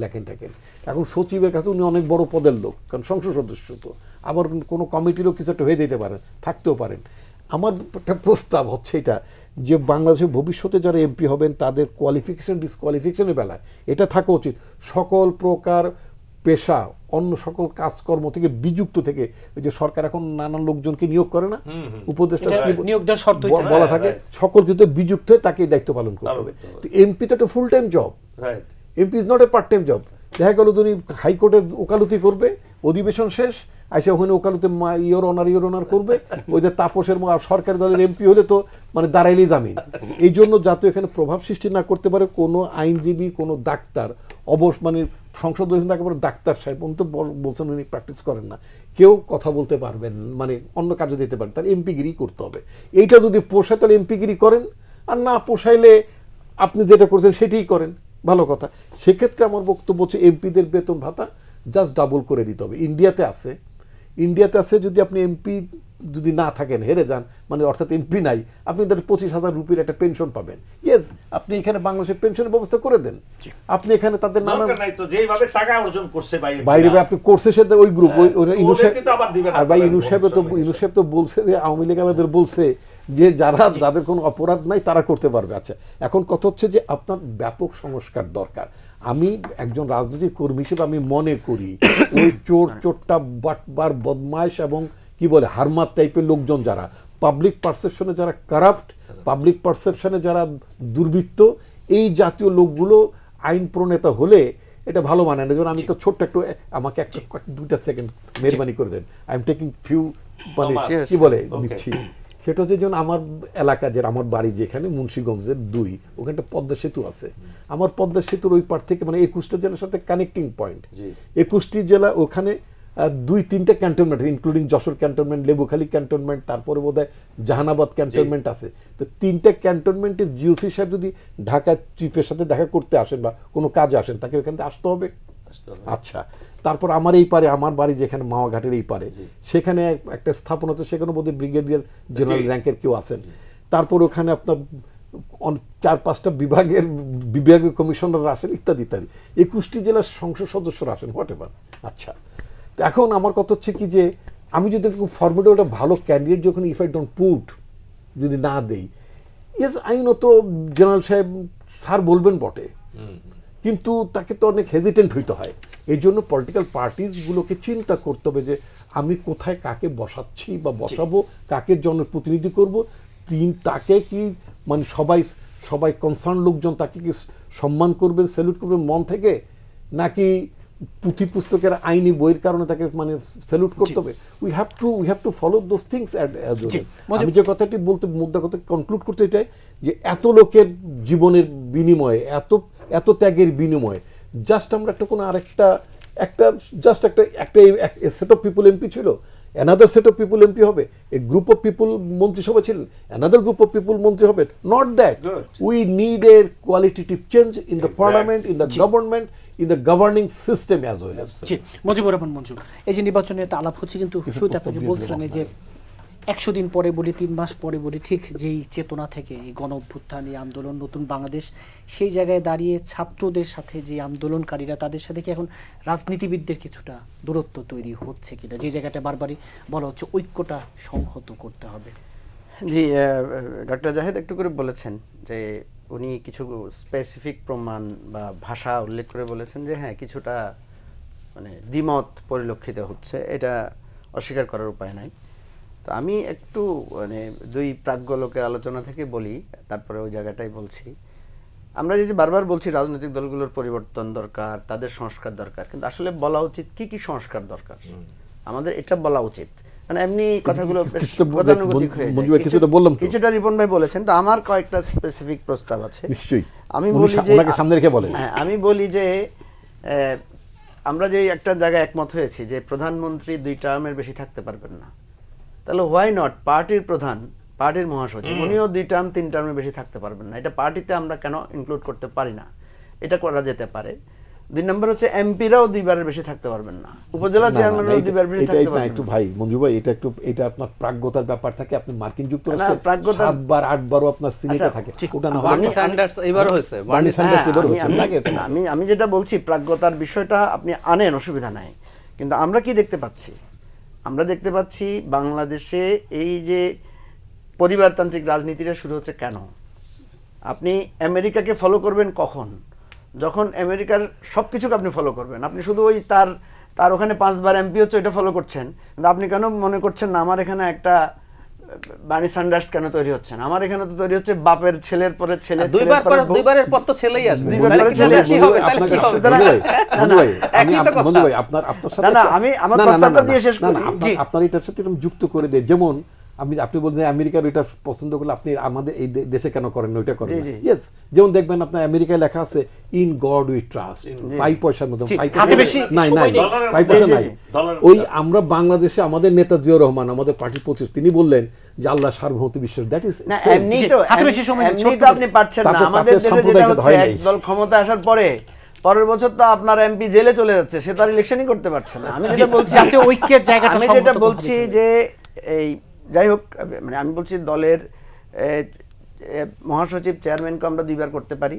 C: লেখেন থাকেন। এখন সচিবের কাছে উনি অনেক বড় পদের লোক, কারণ সংসদ সদস্য তো, আবার কোনো কমিটিরও কিছু একটা হয়ে দিতে পারেন, থাকতেও পারেন। আমার একটা প্রস্তাব হচ্ছে এটা যে বাংলাদেশের ভবিষ্যতে যারা এমপি হবেন তাদের কোয়ালিফিকেশন ডিসকোয়ালিফিকেশনের বেলায় এটা থাকা উচিত সকল প্রকার পেশা, অন্য সকল কাজকর্ম থেকে বিযুক্ত থেকে। ওই যে সরকার এখন নানান লোকজনকে নিয়োগ করে না, উপদেষ্টা বলা থাকে, সকল কিন্তু বিযুক্ত হয়ে তাকে দায়িত্ব পালন করতে হবে। এমপি তো একটা full time job, MP is not a part time job. দেখা গেল তুমি হাইকোর্টে ওকালতি করবে, অধিবেশন শেষ আইসা ওখানে ওকালতে ইয়োর অনার করবে, ওই যে তাপসের সরকারি দলের এমপি হলে তো মানে দাঁড়াইলেই জামিন। এই জন্য যাতে এখানে প্রভাব সৃষ্টি না করতে পারে কোনো আইনজীবী, কোনো ডাক্তার, মানে সংসদ একেবারে ডাক্তার সাহেব উনি তো বলছেন উনি প্র্যাকটিস করেন না, কেউ কথা বলতে পারবেন, মানে অন্য কাজে দিতে পারেন, তার এমপিগিরি করতে হবে। এইটা যদি পোষায় তাহলে এমপিগিরি করেন, আর না পোষাইলে আপনি যেটা করছেন সেটাই করেন, ভালো কথা। সেক্ষেত্রে আমার বক্তব্য হচ্ছে এমপিদের বেতন ভাতা জাস্ট ডাবল করে দিতে হবে। ইন্ডিয়াতে আছে যদি আপনি এমপি যদি না থাকেন, হেরে যান, মানে অর্থাৎ এমপি নাই, আপনি 25,000 রুপির একটা পেনশন পাবেন। ইয়েস, আপনি এখানে বাংলাদেশের পেনশনের ব্যবস্থা করে দেন। আপনি এখানে তাদের
B: যেভাবে টাকা অর্জন করছে
C: বাইরে আপনি কোর্সের সাথে ওই গ্রুপ ইউনুস সাহেব তো বলছে যে আওয়ামী লীগ আমাদের বলছে যে যাদের কোনো অপরাধ নাই তারা করতে পারবে। আচ্ছা, এখন কথা হচ্ছে যে আপনার ব্যাপক সংস্কার দরকার। আমি একজন রাজনৈতিক কর্মী হিসেবে আমি মনে করি ওই চোরটা বাটবার বদমাইশ এবং কি বলে হারমাত টাইপের লোকজন যারা পাবলিক পারসেপশনে যারা কারাপ্ট, পাবলিক পারসেপশনে যারা দুর্বৃত্ত, এই জাতীয় লোকগুলো আইন প্রণেতা হলে এটা ভালো মানে না। যেমন আমি তো ছোট্ট একটু আমাকে 2 সেকেন্ড মেহরবানি করে দেন, আই এম টেকিং ফিউ মানে কি বলে নিচ্ছি। সেটা হচ্ছে যেমন আমার এলাকা যে আমার বাড়ি যেখানে মুন্সিগঞ্জের 2 ওখানটা পদ্মা সেতু আছে। আমার পদ্মা সেতুর ওই পার থেকে মানে 21টা জেলার সাথে কানেক্টিং পয়েন্ট, 21টি জেলা, ওখানে 2-3টা cantonment including Jessore cantonment, Lebukhali cantonment, তারপরে বোধহয় জাহানাবাদ ক্যান্টনমেন্ট আছে। তো 3টা ক্যান্টনমেন্টের জিওসি সাহেব যদি ঢাকা চিফের সাথে দেখা করতে আসেন বা কোনো কাজে আসেন, তাকে ওখান থেকে আসতে হবে। আচ্ছা, তারপর আমার এই পারে, আমার বাড়ি যেখানে মাওয়াঘাটের এই পারে, সেখানে একটা স্থাপনা আছে, সেখানে বোধহয় ব্রিগেডিয়ার জেনারেল র্যাঙ্কের কেউ আছেন। তারপর ওখানে আপনার 4-5টা বিভাগীয় কমিশনাররা আসেন ইত্যাদি ইত্যাদি, 21টি জেলার সংসদ সদস্যরা আসেন, হোয়াট এভার। আচ্ছা, এখন আমার কথা হচ্ছে কি যে আমি যদি ফরম্যাটে ওটা ভালো ক্যান্ডিডেট যখন ইফ আই ডোন্ট পুট যদি না দেই, ইয়েস আইনত জেনারেল সাহেব স্যার বলবেন বটে, কিন্তু তাকে তো অনেক হেজিটেন্ট হইতে হয়। এই জন্য পলিটিক্যাল পার্টিসগুলোকে চিন্তা করতে হবে যে আমি কোথায় কাকে বসাচ্ছি বা বসাবো, কাকে জনপ্রতিনিধি করব, তাকে কি মানে সবাই কনসার্ন লোকজন তাকে কি সম্মান করবেন, স্যালুট করবেন মন থেকে, নাকি পুঁথি পুস্তকের আইনি বইয়ের কারণে তাকে মানে স্যালুট করতে হবে। We have to follow those things. আমি যে কথাটি বলতে মুদ্রা কথা কনক্লুড করতে চাই যে এত লোকের জীবনের বিনিময়ে, এত ত্যাগের বিনিময়ে জাস্ট আমরা একটা কোনো আরেকটা সেট অফ পিপুল এমপি ছিল, another set of people MP হবে, a group of people মন্ত্রিসভা ছিলেন, another group of people মন্ত্রী হবে, not that. We need a qualitative change in the parliament, in the government, in the governing system as well.
A: জি, মুজিবুর রহমান মঞ্জু, এই যে নির্বাচনে তো আলাপ হচ্ছে, কিন্তু শুরুতে আপনাকে বলছিলাম যে 100 দিন পরে বলি, 3 মাস পরে বলি, ঠিক যেই চেতনা থেকে এই গণ অভ্যুত্থান, এই আন্দোলন, নতুন বাংলাদেশ, সেই জায়গায় দাঁড়িয়ে ছাত্রদের সাথে যে আন্দোলনকারীরা, তাদের সাথে কি এখন রাজনীতিবিদদের কিছুটা দূরত্ব তৈরি হচ্ছে কিনা, যে জায়গাটা বারবারই বলা হচ্ছে ঐক্যটা সংহত করতে হবে?
D: জি, ডক্টর জাহেদ একটু করে বলেছেন যে উনি কিছু স্পেসিফিক প্রমাণ বা ভাষা উল্লেখ করে বলেছেন যে হ্যাঁ কিছুটা মানে দ্বিমত পরিলক্ষিত হচ্ছে, এটা অস্বীকার করার উপায় নাই। তো আমি একটু মানে 2 প্রাজ্ঞলোকের আলোচনা থেকে বলি, তারপরে ওই জায়গাটাই বলছি। আমরা যে বারবার বলছি রাজনৈতিক দলগুলোর পরিবর্তন দরকার, তাদের সংস্কার দরকার, কিন্তু আসলে বলা উচিত কি কি সংস্কার দরকার, আমাদের এটা বলা উচিত। মানে এমনি কথাগুলো গতানুগতিক হয়ে যায়। কিছুটা রিপন ভাই বলেছেন, তো আমার কয়েকটা স্পেসিফিক প্রস্তাব আছে। আমি বলি যে আমি বলি যে আমরা যে একটা জায়গায় একমত হয়েছি যে প্রধানমন্ত্রী 2 টার্মের বেশি থাকতে পারবেন না, তাহলে হোয়াই নট পার্টির প্রধান, পার্টির মহাসচিব, উনিও 2 টার্ম 3 টার্মের বেশি থাকতে পারবেন না। এটা পার্টিতে আমরা কেন ইনক্লুড করতে পারি না? এটা করা যেতে পারে। 2 নম্বর হচ্ছে এমপিরাও 2 বারের বেশি থাকতে পারবেন না, উপজেলা চেয়ারম্যানও 2 বারের বেশি থাকতে পারবেন না।
C: একটু ভাই মঞ্জু ভাই, এটা আপনার প্রাজ্ঞতার ব্যাপার থাকে। আপনি মার্কিন যুক্তরাষ্ট্রে 7 বার 8 বারও আপনার সিনেটে থাকে, ওটা না
E: বার্নি স্যান্ডার্স এবারও হয়েছে,
C: বার্নি স্যান্ডার্স এবারও হয়েছে।
D: আমি যেটা বলছি প্রাজ্ঞতার বিষয়টা আপনি আনেন, অসুবিধা নাই, কিন্তু আমরা কি দেখতে পাচ্ছি? আমরা দেখতে পাচ্ছি বাংলাদেশে এই যে পরিবারতান্ত্রিক রাজনীতিটা শুরু হচ্ছে কেন? আপনি আমেরিকাকে ফলো করবেন কখন? যখন আমেরিকার সব কিছুকে আপনি ফলো করবেন। আপনি শুধু ওই তার ওখানে 5 বার এমপি হচ্ছে ওইটা ফলো করছেন, কিন্তু আপনি কেন মনে করছেন না আমার এখানে একটা বার্নি স্যান্ডার্স কেন তৈরি হচ্ছে না? আমার এখানে তো তৈরি হচ্ছে বাপের ছেলের পরে ছেলে,
E: 2বারের পর তো ছেলেই আসবে।
D: আমি আমার প্রস্তাবটা দিয়ে শেষ করি।
C: আপনার এটার সাথে যুক্ত করে দেয়, যেমন আপনি বলছেন আমেরিকার ওইটা পছন্দ করলে আপনি আমাদের এই দেশে কেন করেন না, ওইটা করেন। ইয়েস, যেমন দেখবেন আপনার আমেরিকায় লেখা আছে ইন গড উই ট্রাস্ট, 5 পয়সার মতো নাই। ওই আমরা বাংলাদেশে আমাদের নেতা জিয়াউর রহমান, আমাদের পার্টির 25, তিনি বললেন যে আল্লাহ সার্বভৌমত্ব বিশ্বাস, দ্যাট ইজ
D: না, এমনি তো আপনি পাচ্ছেন না। আমাদের দেশে যেটা হচ্ছে একদল ক্ষমতা আসার পরের বছর তো আপনার এমপি জেলে চলে যাচ্ছে, সে তো আর ইলেকশনই করতে পারছে না। আমি যেটা বলছি জাতীয় ঐক্যের জায়গাটা, আমি যেটা বলছি যে এই যাই হোক, মানে আমি বলছি দলের মহাসচিব চেয়ারম্যানকে আমরা 2 বার করতে পারি,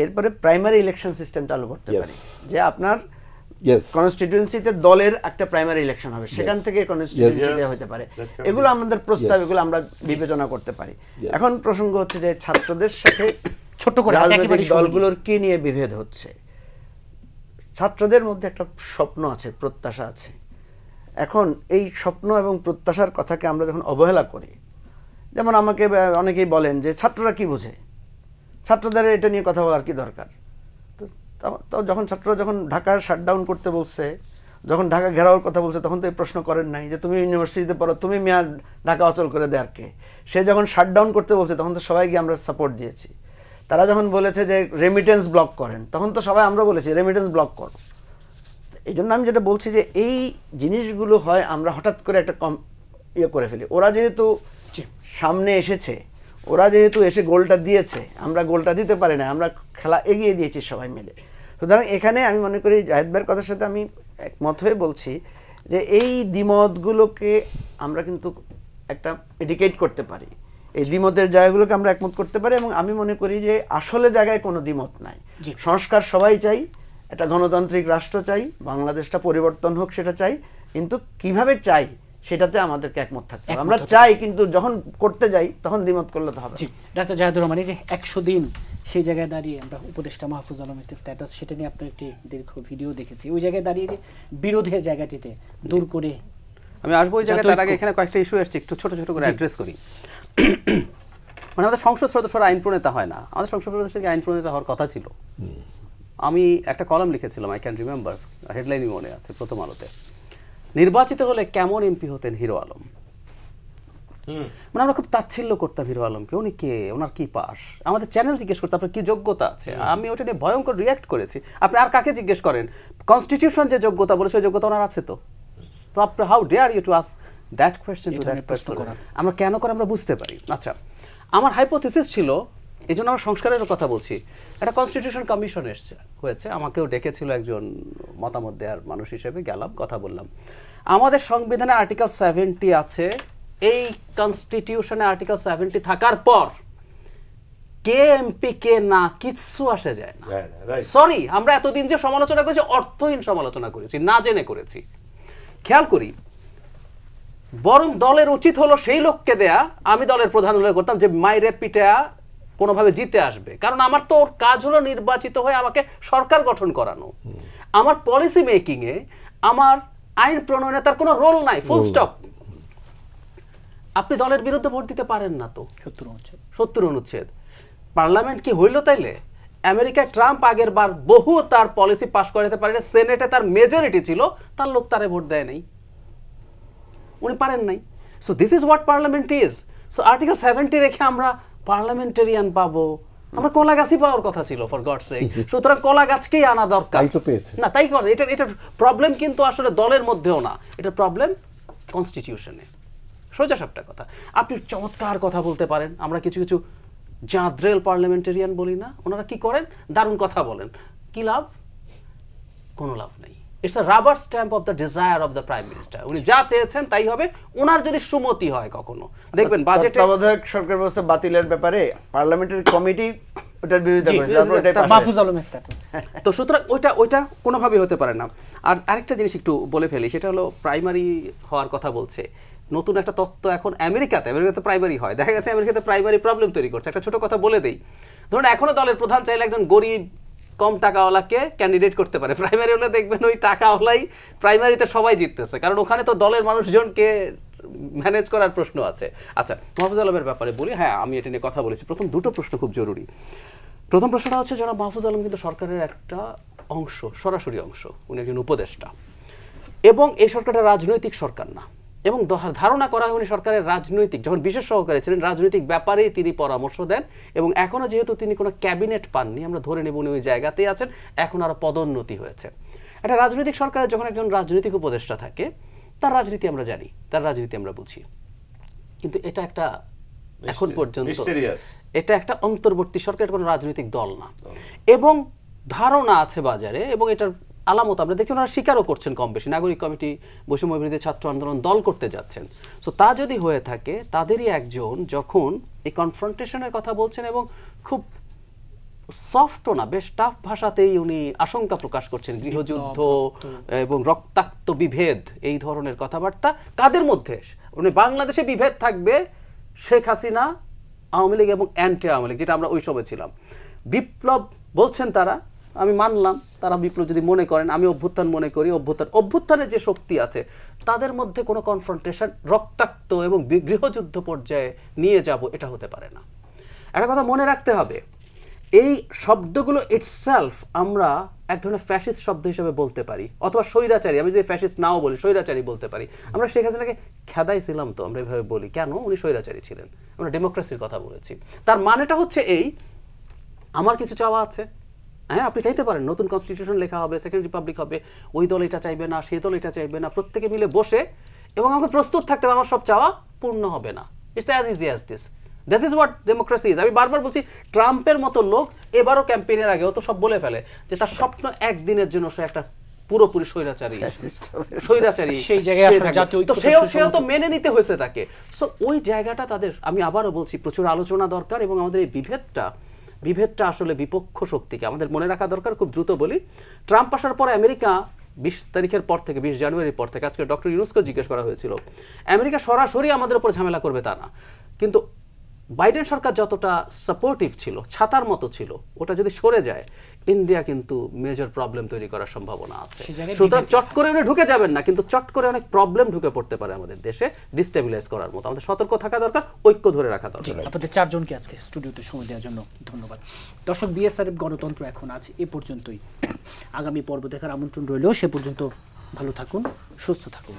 D: এরপরে প্রাইমারি ইলেকশন সিস্টেম চালু করতে পারি, যে আপনার
C: Yes.
D: কনস্টিটিউয়েন্সিতে দলের একটা প্রাইমারি ইলেকশন হবে, সেখান থেকে কনস্টিটিউয়েন্সিতে হতে পারে। এগুলো আমাদের প্রস্তাব, এগুলো আমরা বিবেচনা করতে পারি। এখন প্রসঙ্গ হচ্ছে যে ছাত্রদের সাথে
A: ছোট্ট করে
D: রাজনৈতিক দলগুলোর কি নিয়ে বিভেদ হচ্ছে। ছাত্রদের মধ্যে একটা স্বপ্ন আছে, প্রত্যাশা আছে। এখন এই স্বপ্ন এবং প্রত্যাশার কথাকে আমরা যখন অবহেলা করি, যেমন আমাকে অনেকেই বলেন যে ছাত্ররা কি বোঝে, ছাত্রদের এটা নিয়ে কথা বলার কি দরকার। তো যখন ছাত্ররা যখন ঢাকার শাটডাউন করতে বলছে, যখন ঢাকা ঘেরাওর কথা বলছে, তখন তো এই প্রশ্ন করেন নাই যে তুমি ইউনিভার্সিটিতে পড়ো, তুমি মেয়ার ঢাকা অচল করে দেয়ার কে। সে যখন শাটডাউন করতে বলছে, তখন তো সবাই গিয়ে আমরা সাপোর্ট দিয়েছি। তারা যখন বলেছে যে রেমিটেন্স ব্লক করেন, তখন তো সবাই আমরা বলেছি রেমিটেন্স ব্লক করো। এই জন্য আমি যেটা বলছি যে এই জিনিসগুলো হয় আমরা হঠাৎ করে একটা করে ফেলি। ওরা যেহেতু সামনে এসেছে, ওরা যেহেতু এসে গোলটা দিয়েছে, আমরা গোলটা দিতে পারি না, আমরা খেলা এগিয়ে দিয়েছি সবাই মিলে। সুতরাং এখানে আমি মনে করি জাহেদ ভাইয়ের কথার সাথে আমি একমত হয়ে বলছি যে এই দ্বিমতগুলোকে আমরা কিন্তু একটা এডিকেট করতে পারি, এই দ্বিমতের জায়গাগুলোকে আমরা একমত করতে পারি। এবং আমি মনে করি যে আসলে জায়গায় কোনো দ্বিমত নাই। সংস্কার সবাই চাই, একটা গণতান্ত্রিক রাষ্ট্র চাই, বাংলাদেশটা পরিবর্তন হোক সেটা চাই, কিন্তু কিভাবে চাই সেটাতে আমাদেরকে একমত থাকতে হবে। আমরা চাই, কিন্তু যখন করতে যাই তখন দ্বিমত করলে তো হবে।
A: ডাক্তার জাহেদুর রহমান, এই যে 100 দিন সেই জায়গায় দাঁড়িয়ে আমরা উপদেষ্টা মাহফুজ আলমের স্ট্যাটাস, সেটা নিয়ে আপনার একটি দীর্ঘ ভিডিও দেখেছি। ওই জায়গায় দাঁড়িয়ে যে বিরোধের জায়গাটিতে দূর করে
E: আমি আসবো ওই জায়গায়, তার আগে এখানে কয়েকটা ইস্যু আসছে, একটু ছোট ছোট করে অ্যাড্রেস করি। মানে আমাদের সংসদ সদস্যরা আইন প্রণেতা হয় না, আমাদের সংসদ সদস্যকে আইন প্রণেতা হওয়ার কথা ছিল। আমি একটা কলাম লিখেছিলাম, আই ক্যান রিমেম্বার, হেডলাইনই মনে আছে, প্রথম আলোতে। নির্বাচিত হলে কেমন এমপি হতেন হিরো আলম। মানে আমরা খুব তাচ্ছিল্য করতাম হিরো আলমকে, উনি কে, ওনার কি পাস। আমাদের চ্যানেল জিজ্ঞেস করতে আপনার কি যোগ্যতা আছে, আমি ওটা নিয়ে ভয়ঙ্কর রিয়াক্ট করেছি। আপনি আর কাকে জিজ্ঞেস করেন, কনস্টিটিউশন যে যোগ্যতা বলেছে ওই যোগ্যতা ওনার আছে তো আপনি how dare you to ask that question to that person. আমরা কেন করে আমরা বুঝতে পারি। আচ্ছা, আমার হাইপোথিসিস ছিল, এই জন্য আমরা সংস্কারেরও কথা বলছি, একটা কনস্টিটিউশন কমিশন হয়েছে, আমাকেও ডেকেছিল একজন মতামত দেওয়ার মানুষ হিসেবে, গেলাম, কথা বললাম। আমাদের সংবিধানে আর্টিকেল 70 আছে, এই কনস্টিটিউশনে আর্টিকেল 70 থাকার পর কে এমপি কে না কিচ্ছু আসে যায় না। সরি, আমরা এতদিন যে সমালোচনা করেছি অর্থহীন সমালোচনা করেছি, না জেনে করেছি। খেয়াল করি, বরং দলের উচিত হলো সেই লোককে দেয়া, আমি দলের প্রধান হলে করতাম, যে মাইরে পিটা কোনোভাবে জিতে আসবে। কারণ আমার তো ওর কাজ হলো নির্বাচিত হয়ে আমাকে সরকার গঠন করানো। আমার পলিসি মেকিংয়ে, আমার আইন প্রণয়নে তার কোনো রোল নাই, ফুল স্টপ। আপনি দলের বিরুদ্ধে ভোট দিতে পারেন না তো, 70 অনুচ্ছেদ। পার্লামেন্ট কি হইল তাইলে? আমেরিকায় ট্রাম্প আগের বার বহু তার পলিসি পাস করাতে পারে, সেনেটে তার মেজরিটি ছিল, তার লোক তারে ভোট দেয় নাই, উনি পারেন নাই। So this is what parliament is. So article 70 রেখে আমরা পার্লামেন্টারিয়ান পাবো, আমরা কলা গাছই পাওয়ার কথা ছিল, ফর গডস সেক। সুতরাং কলা গাছকেই আনা দরকার না, তাই করে। এটা প্রবলেম কিন্তু আসলে দলের মধ্যেও না, এটা প্রবলেম কনস্টিটিউশনে। সোজা সাপটা কথা। আপনি চমৎকার কথা বলতে পারেন, আমরা কিছু কিছু জাদ্রেল পার্লামেন্টারিয়ান বলি না, ওনারা কি করেন, দারুণ কথা বলেন, কি লাভ? কোনো লাভ নেই। It's a rubber stamp of the desire of the prime minister. উনি যা চেয়েছেন তাই হবে, ওনার যদি সুমতি হয় কখনো। দেখবেন বাজেটে
D: তত্ত্বাবধায়ক সরকার ব্যবস্থা বাতিলের ব্যাপারে পার্লামেন্টারি কমিটি ওটার বিরোধিতা করেছে,
A: মাহফুজ আলমের স্ট্যাটাস।
E: তো সুতরাং ওইটা কোনোভাবেই হতে পারে না। আর আরেকটা জিনিস একটু বলে ফেলি, সেটা হলো প্রাইমারি হওয়ার কথা বলছে। নতুন একটা তত্ত্ব এখন আমেরিকাতে প্রাইমারি হয়, দেখা গেছে আমেরিকাতে প্রাইমারি প্রবলেম তৈরি করছে। একটা ছোট কথা বলে দেই, ধরুন এখনো দলের প্রধান চাইলে একজন গরিব কম টাকাওয়ালাকে ক্যান্ডিডেট করতে পারে। প্রাইমারি হলে দেখবেন ওই টাকাওয়ালাই প্রাইমারিতে সবাই জিততেছে, কারণ ওখানে তো দলের মানুষজনকে ম্যানেজ করার প্রশ্ন আছে। আচ্ছা, মাহফুজ আলমের ব্যাপারে বলি। হ্যাঁ, আমি এটা নিয়ে কথা বলেছি। প্রথম দুটো প্রশ্ন খুব জরুরি। প্রথম প্রশ্নটা হচ্ছে, জনাব মাহফুজ আলম কিন্তু সরকারের একটা অংশ, সরাসরি অংশ, উনি একজন উপদেষ্টা, এবং এই সরকারটা রাজনৈতিক সরকার না। এবং ধারণা করা হয় উনি সরকারের রাজনৈতিক, যখন বিশেষ সহকারী ছিলেন, রাজনৈতিক ব্যাপারেই তিনি পরামর্শ দেন। এবং এখনও যেহেতু তিনি কোনো ক্যাবিনেট পাননি, আমরা ধরে নেব উনি ওই জায়গাতেই আছেন, এখন আরও পদোন্নতি হয়েছে। একটা রাজনৈতিক সরকারের যখন একজন রাজনৈতিক উপদেষ্টা থাকে, তার রাজনীতি আমরা জানি, তার রাজনীতি আমরা বুঝি। কিন্তু এটা একটা এখন পর্যন্ত এটা একটা অন্তর্বর্তী সরকার, কোনো রাজনৈতিক দল না। এবং ধারণা আছে বাজারে, এবং এটার আলামত আমরা দেখছি, ওনারা স্বীকারও করছেন কম বেশি, নাগরিক কমিটি, বৈষম্য বিরোধী ছাত্র আন্দোলন দল করতে যাচ্ছেন। সো তা যদি হয়ে থাকে, তাদেরই একজন যখন এই কনফ্রন্টেশনের কথা বলছেন এবং খুব সফটও না, বেশ টাফ ভাষাতেই উনি আশঙ্কা প্রকাশ করছেন গৃহযুদ্ধ এবং রক্তাক্ত বিভেদ, এই ধরনের কথাবার্তা। কাদের মধ্যে? মানে বাংলাদেশে বিভেদ থাকবে শেখ হাসিনা, আওয়ামী লীগ এবং অ্যান্টি আওয়ামী লীগ, যেটা আমরা ওই সময় ছিলাম। বিপ্লব বলছেন তারা, আমি মানলাম তারা বিপ্লব যদি মনে করেন, আমি অভ্যুত্থান মনে করি, অভ্যুত্থানের যে শক্তি আছে তাদের মধ্যে কোনো কনফ্রন্টেশন রক্তাক্ত এবং গৃহযুদ্ধ পর্যায়ে নিয়ে যাব, এটা হতে পারে না। একটা কথা মনে রাখতে হবে, এই শব্দগুলো ইটসেলফ আমরা এক ধরনের ফ্যাসিস্ট শব্দ হিসেবে বলতে পারি, অথবা স্বৈরাচারী, আমি যদি ফ্যাসিস্ট নাও বলি স্বৈরাচারী বলতে পারি। আমরা শেখ হাসিনাকে খেদাইছিলাম তো, আমরা এভাবে বলি কেন? উনি স্বৈরাচারী ছিলেন, আমরা ডেমোক্রেসির কথা বলেছি। তার মানেটা হচ্ছে এই, আমার কিছু চাওয়া আছে, হ্যাঁ আপনি চাইতে পারেন নতুন কনস্টিটিউশন লেখা হবে, সেকেন্ড রিপাবলিক হবে, ওই দল এটা চাইবে না, সেই দল এটা চাইবে না, প্রত্যেকে মিলে বসে এবং আমাকে প্রস্তুত থাকতে হবে আমার সব চাওয়া পূর্ণ হবে না। It's as easy as this. This is what democracy is. আমি বারবার বলছি, ট্রাম্পের মতো লোক এবারও ক্যাম্পেইনের আগে ও তো সব বলে ফেলে যে তার স্বপ্ন একদিনের জন্য সে একটা পুরোপুরি স্বৈরাচারী
A: সেই জায়গায় আসলে জাতীয় ঐক্য,
E: সেও তো মেনে নিতে হয়েছে তাকে। সো ওই জায়গাটা তাদের, আমি আবারও বলছি, প্রচুর আলোচনা দরকার এবং আমাদের এই বিভেদটা আসলে বিপক্ষ শক্তিকে আমাদের মনে রাখা দরকার। খুব দ্রুত বলি, ট্রাম্প আসার পর আমেরিকা 20 তারিখের পর থেকে, 20 জানুয়ারির পর থেকে, আজকে ডক্টর ইউনুসকে জিজ্ঞেস করা হয়েছিল, আমেরিকা সরাসরি আমাদের উপর ঝামেলা করবে তা না, কিন্তু বাইডেন সরকার যতটা সাপোর্টিভ ছিল, ছাতার মতো ছিল, ওটা যদি সরে যায় ইন্ডিয়া কিন্তু মেজর প্রবলেম তৈরি করার সম্ভাবনা আছে। সুতরাং চট করে উনি ঢুকে যাবেন না, কিন্তু চট করে অনেক প্রবলেম ঢুকে পড়তে পারে আমাদের দেশে, ডিস্টেবিলাইজ করার মতো। আমাদের সতর্ক থাকা দরকার, ঐক্য ধরে রাখা দরকার।
A: আপনাদের চারজনকে আজকে স্টুডিওতে সময় দেওয়ার জন্য ধন্যবাদ। দর্শক, বিএসআরএফ গণতন্ত্র এখন আজ এ পর্যন্তই। আগামী পর্ব দেখার আমন্ত্রণ রইল। সে পর্যন্ত ভালো থাকুন, সুস্থ থাকুন।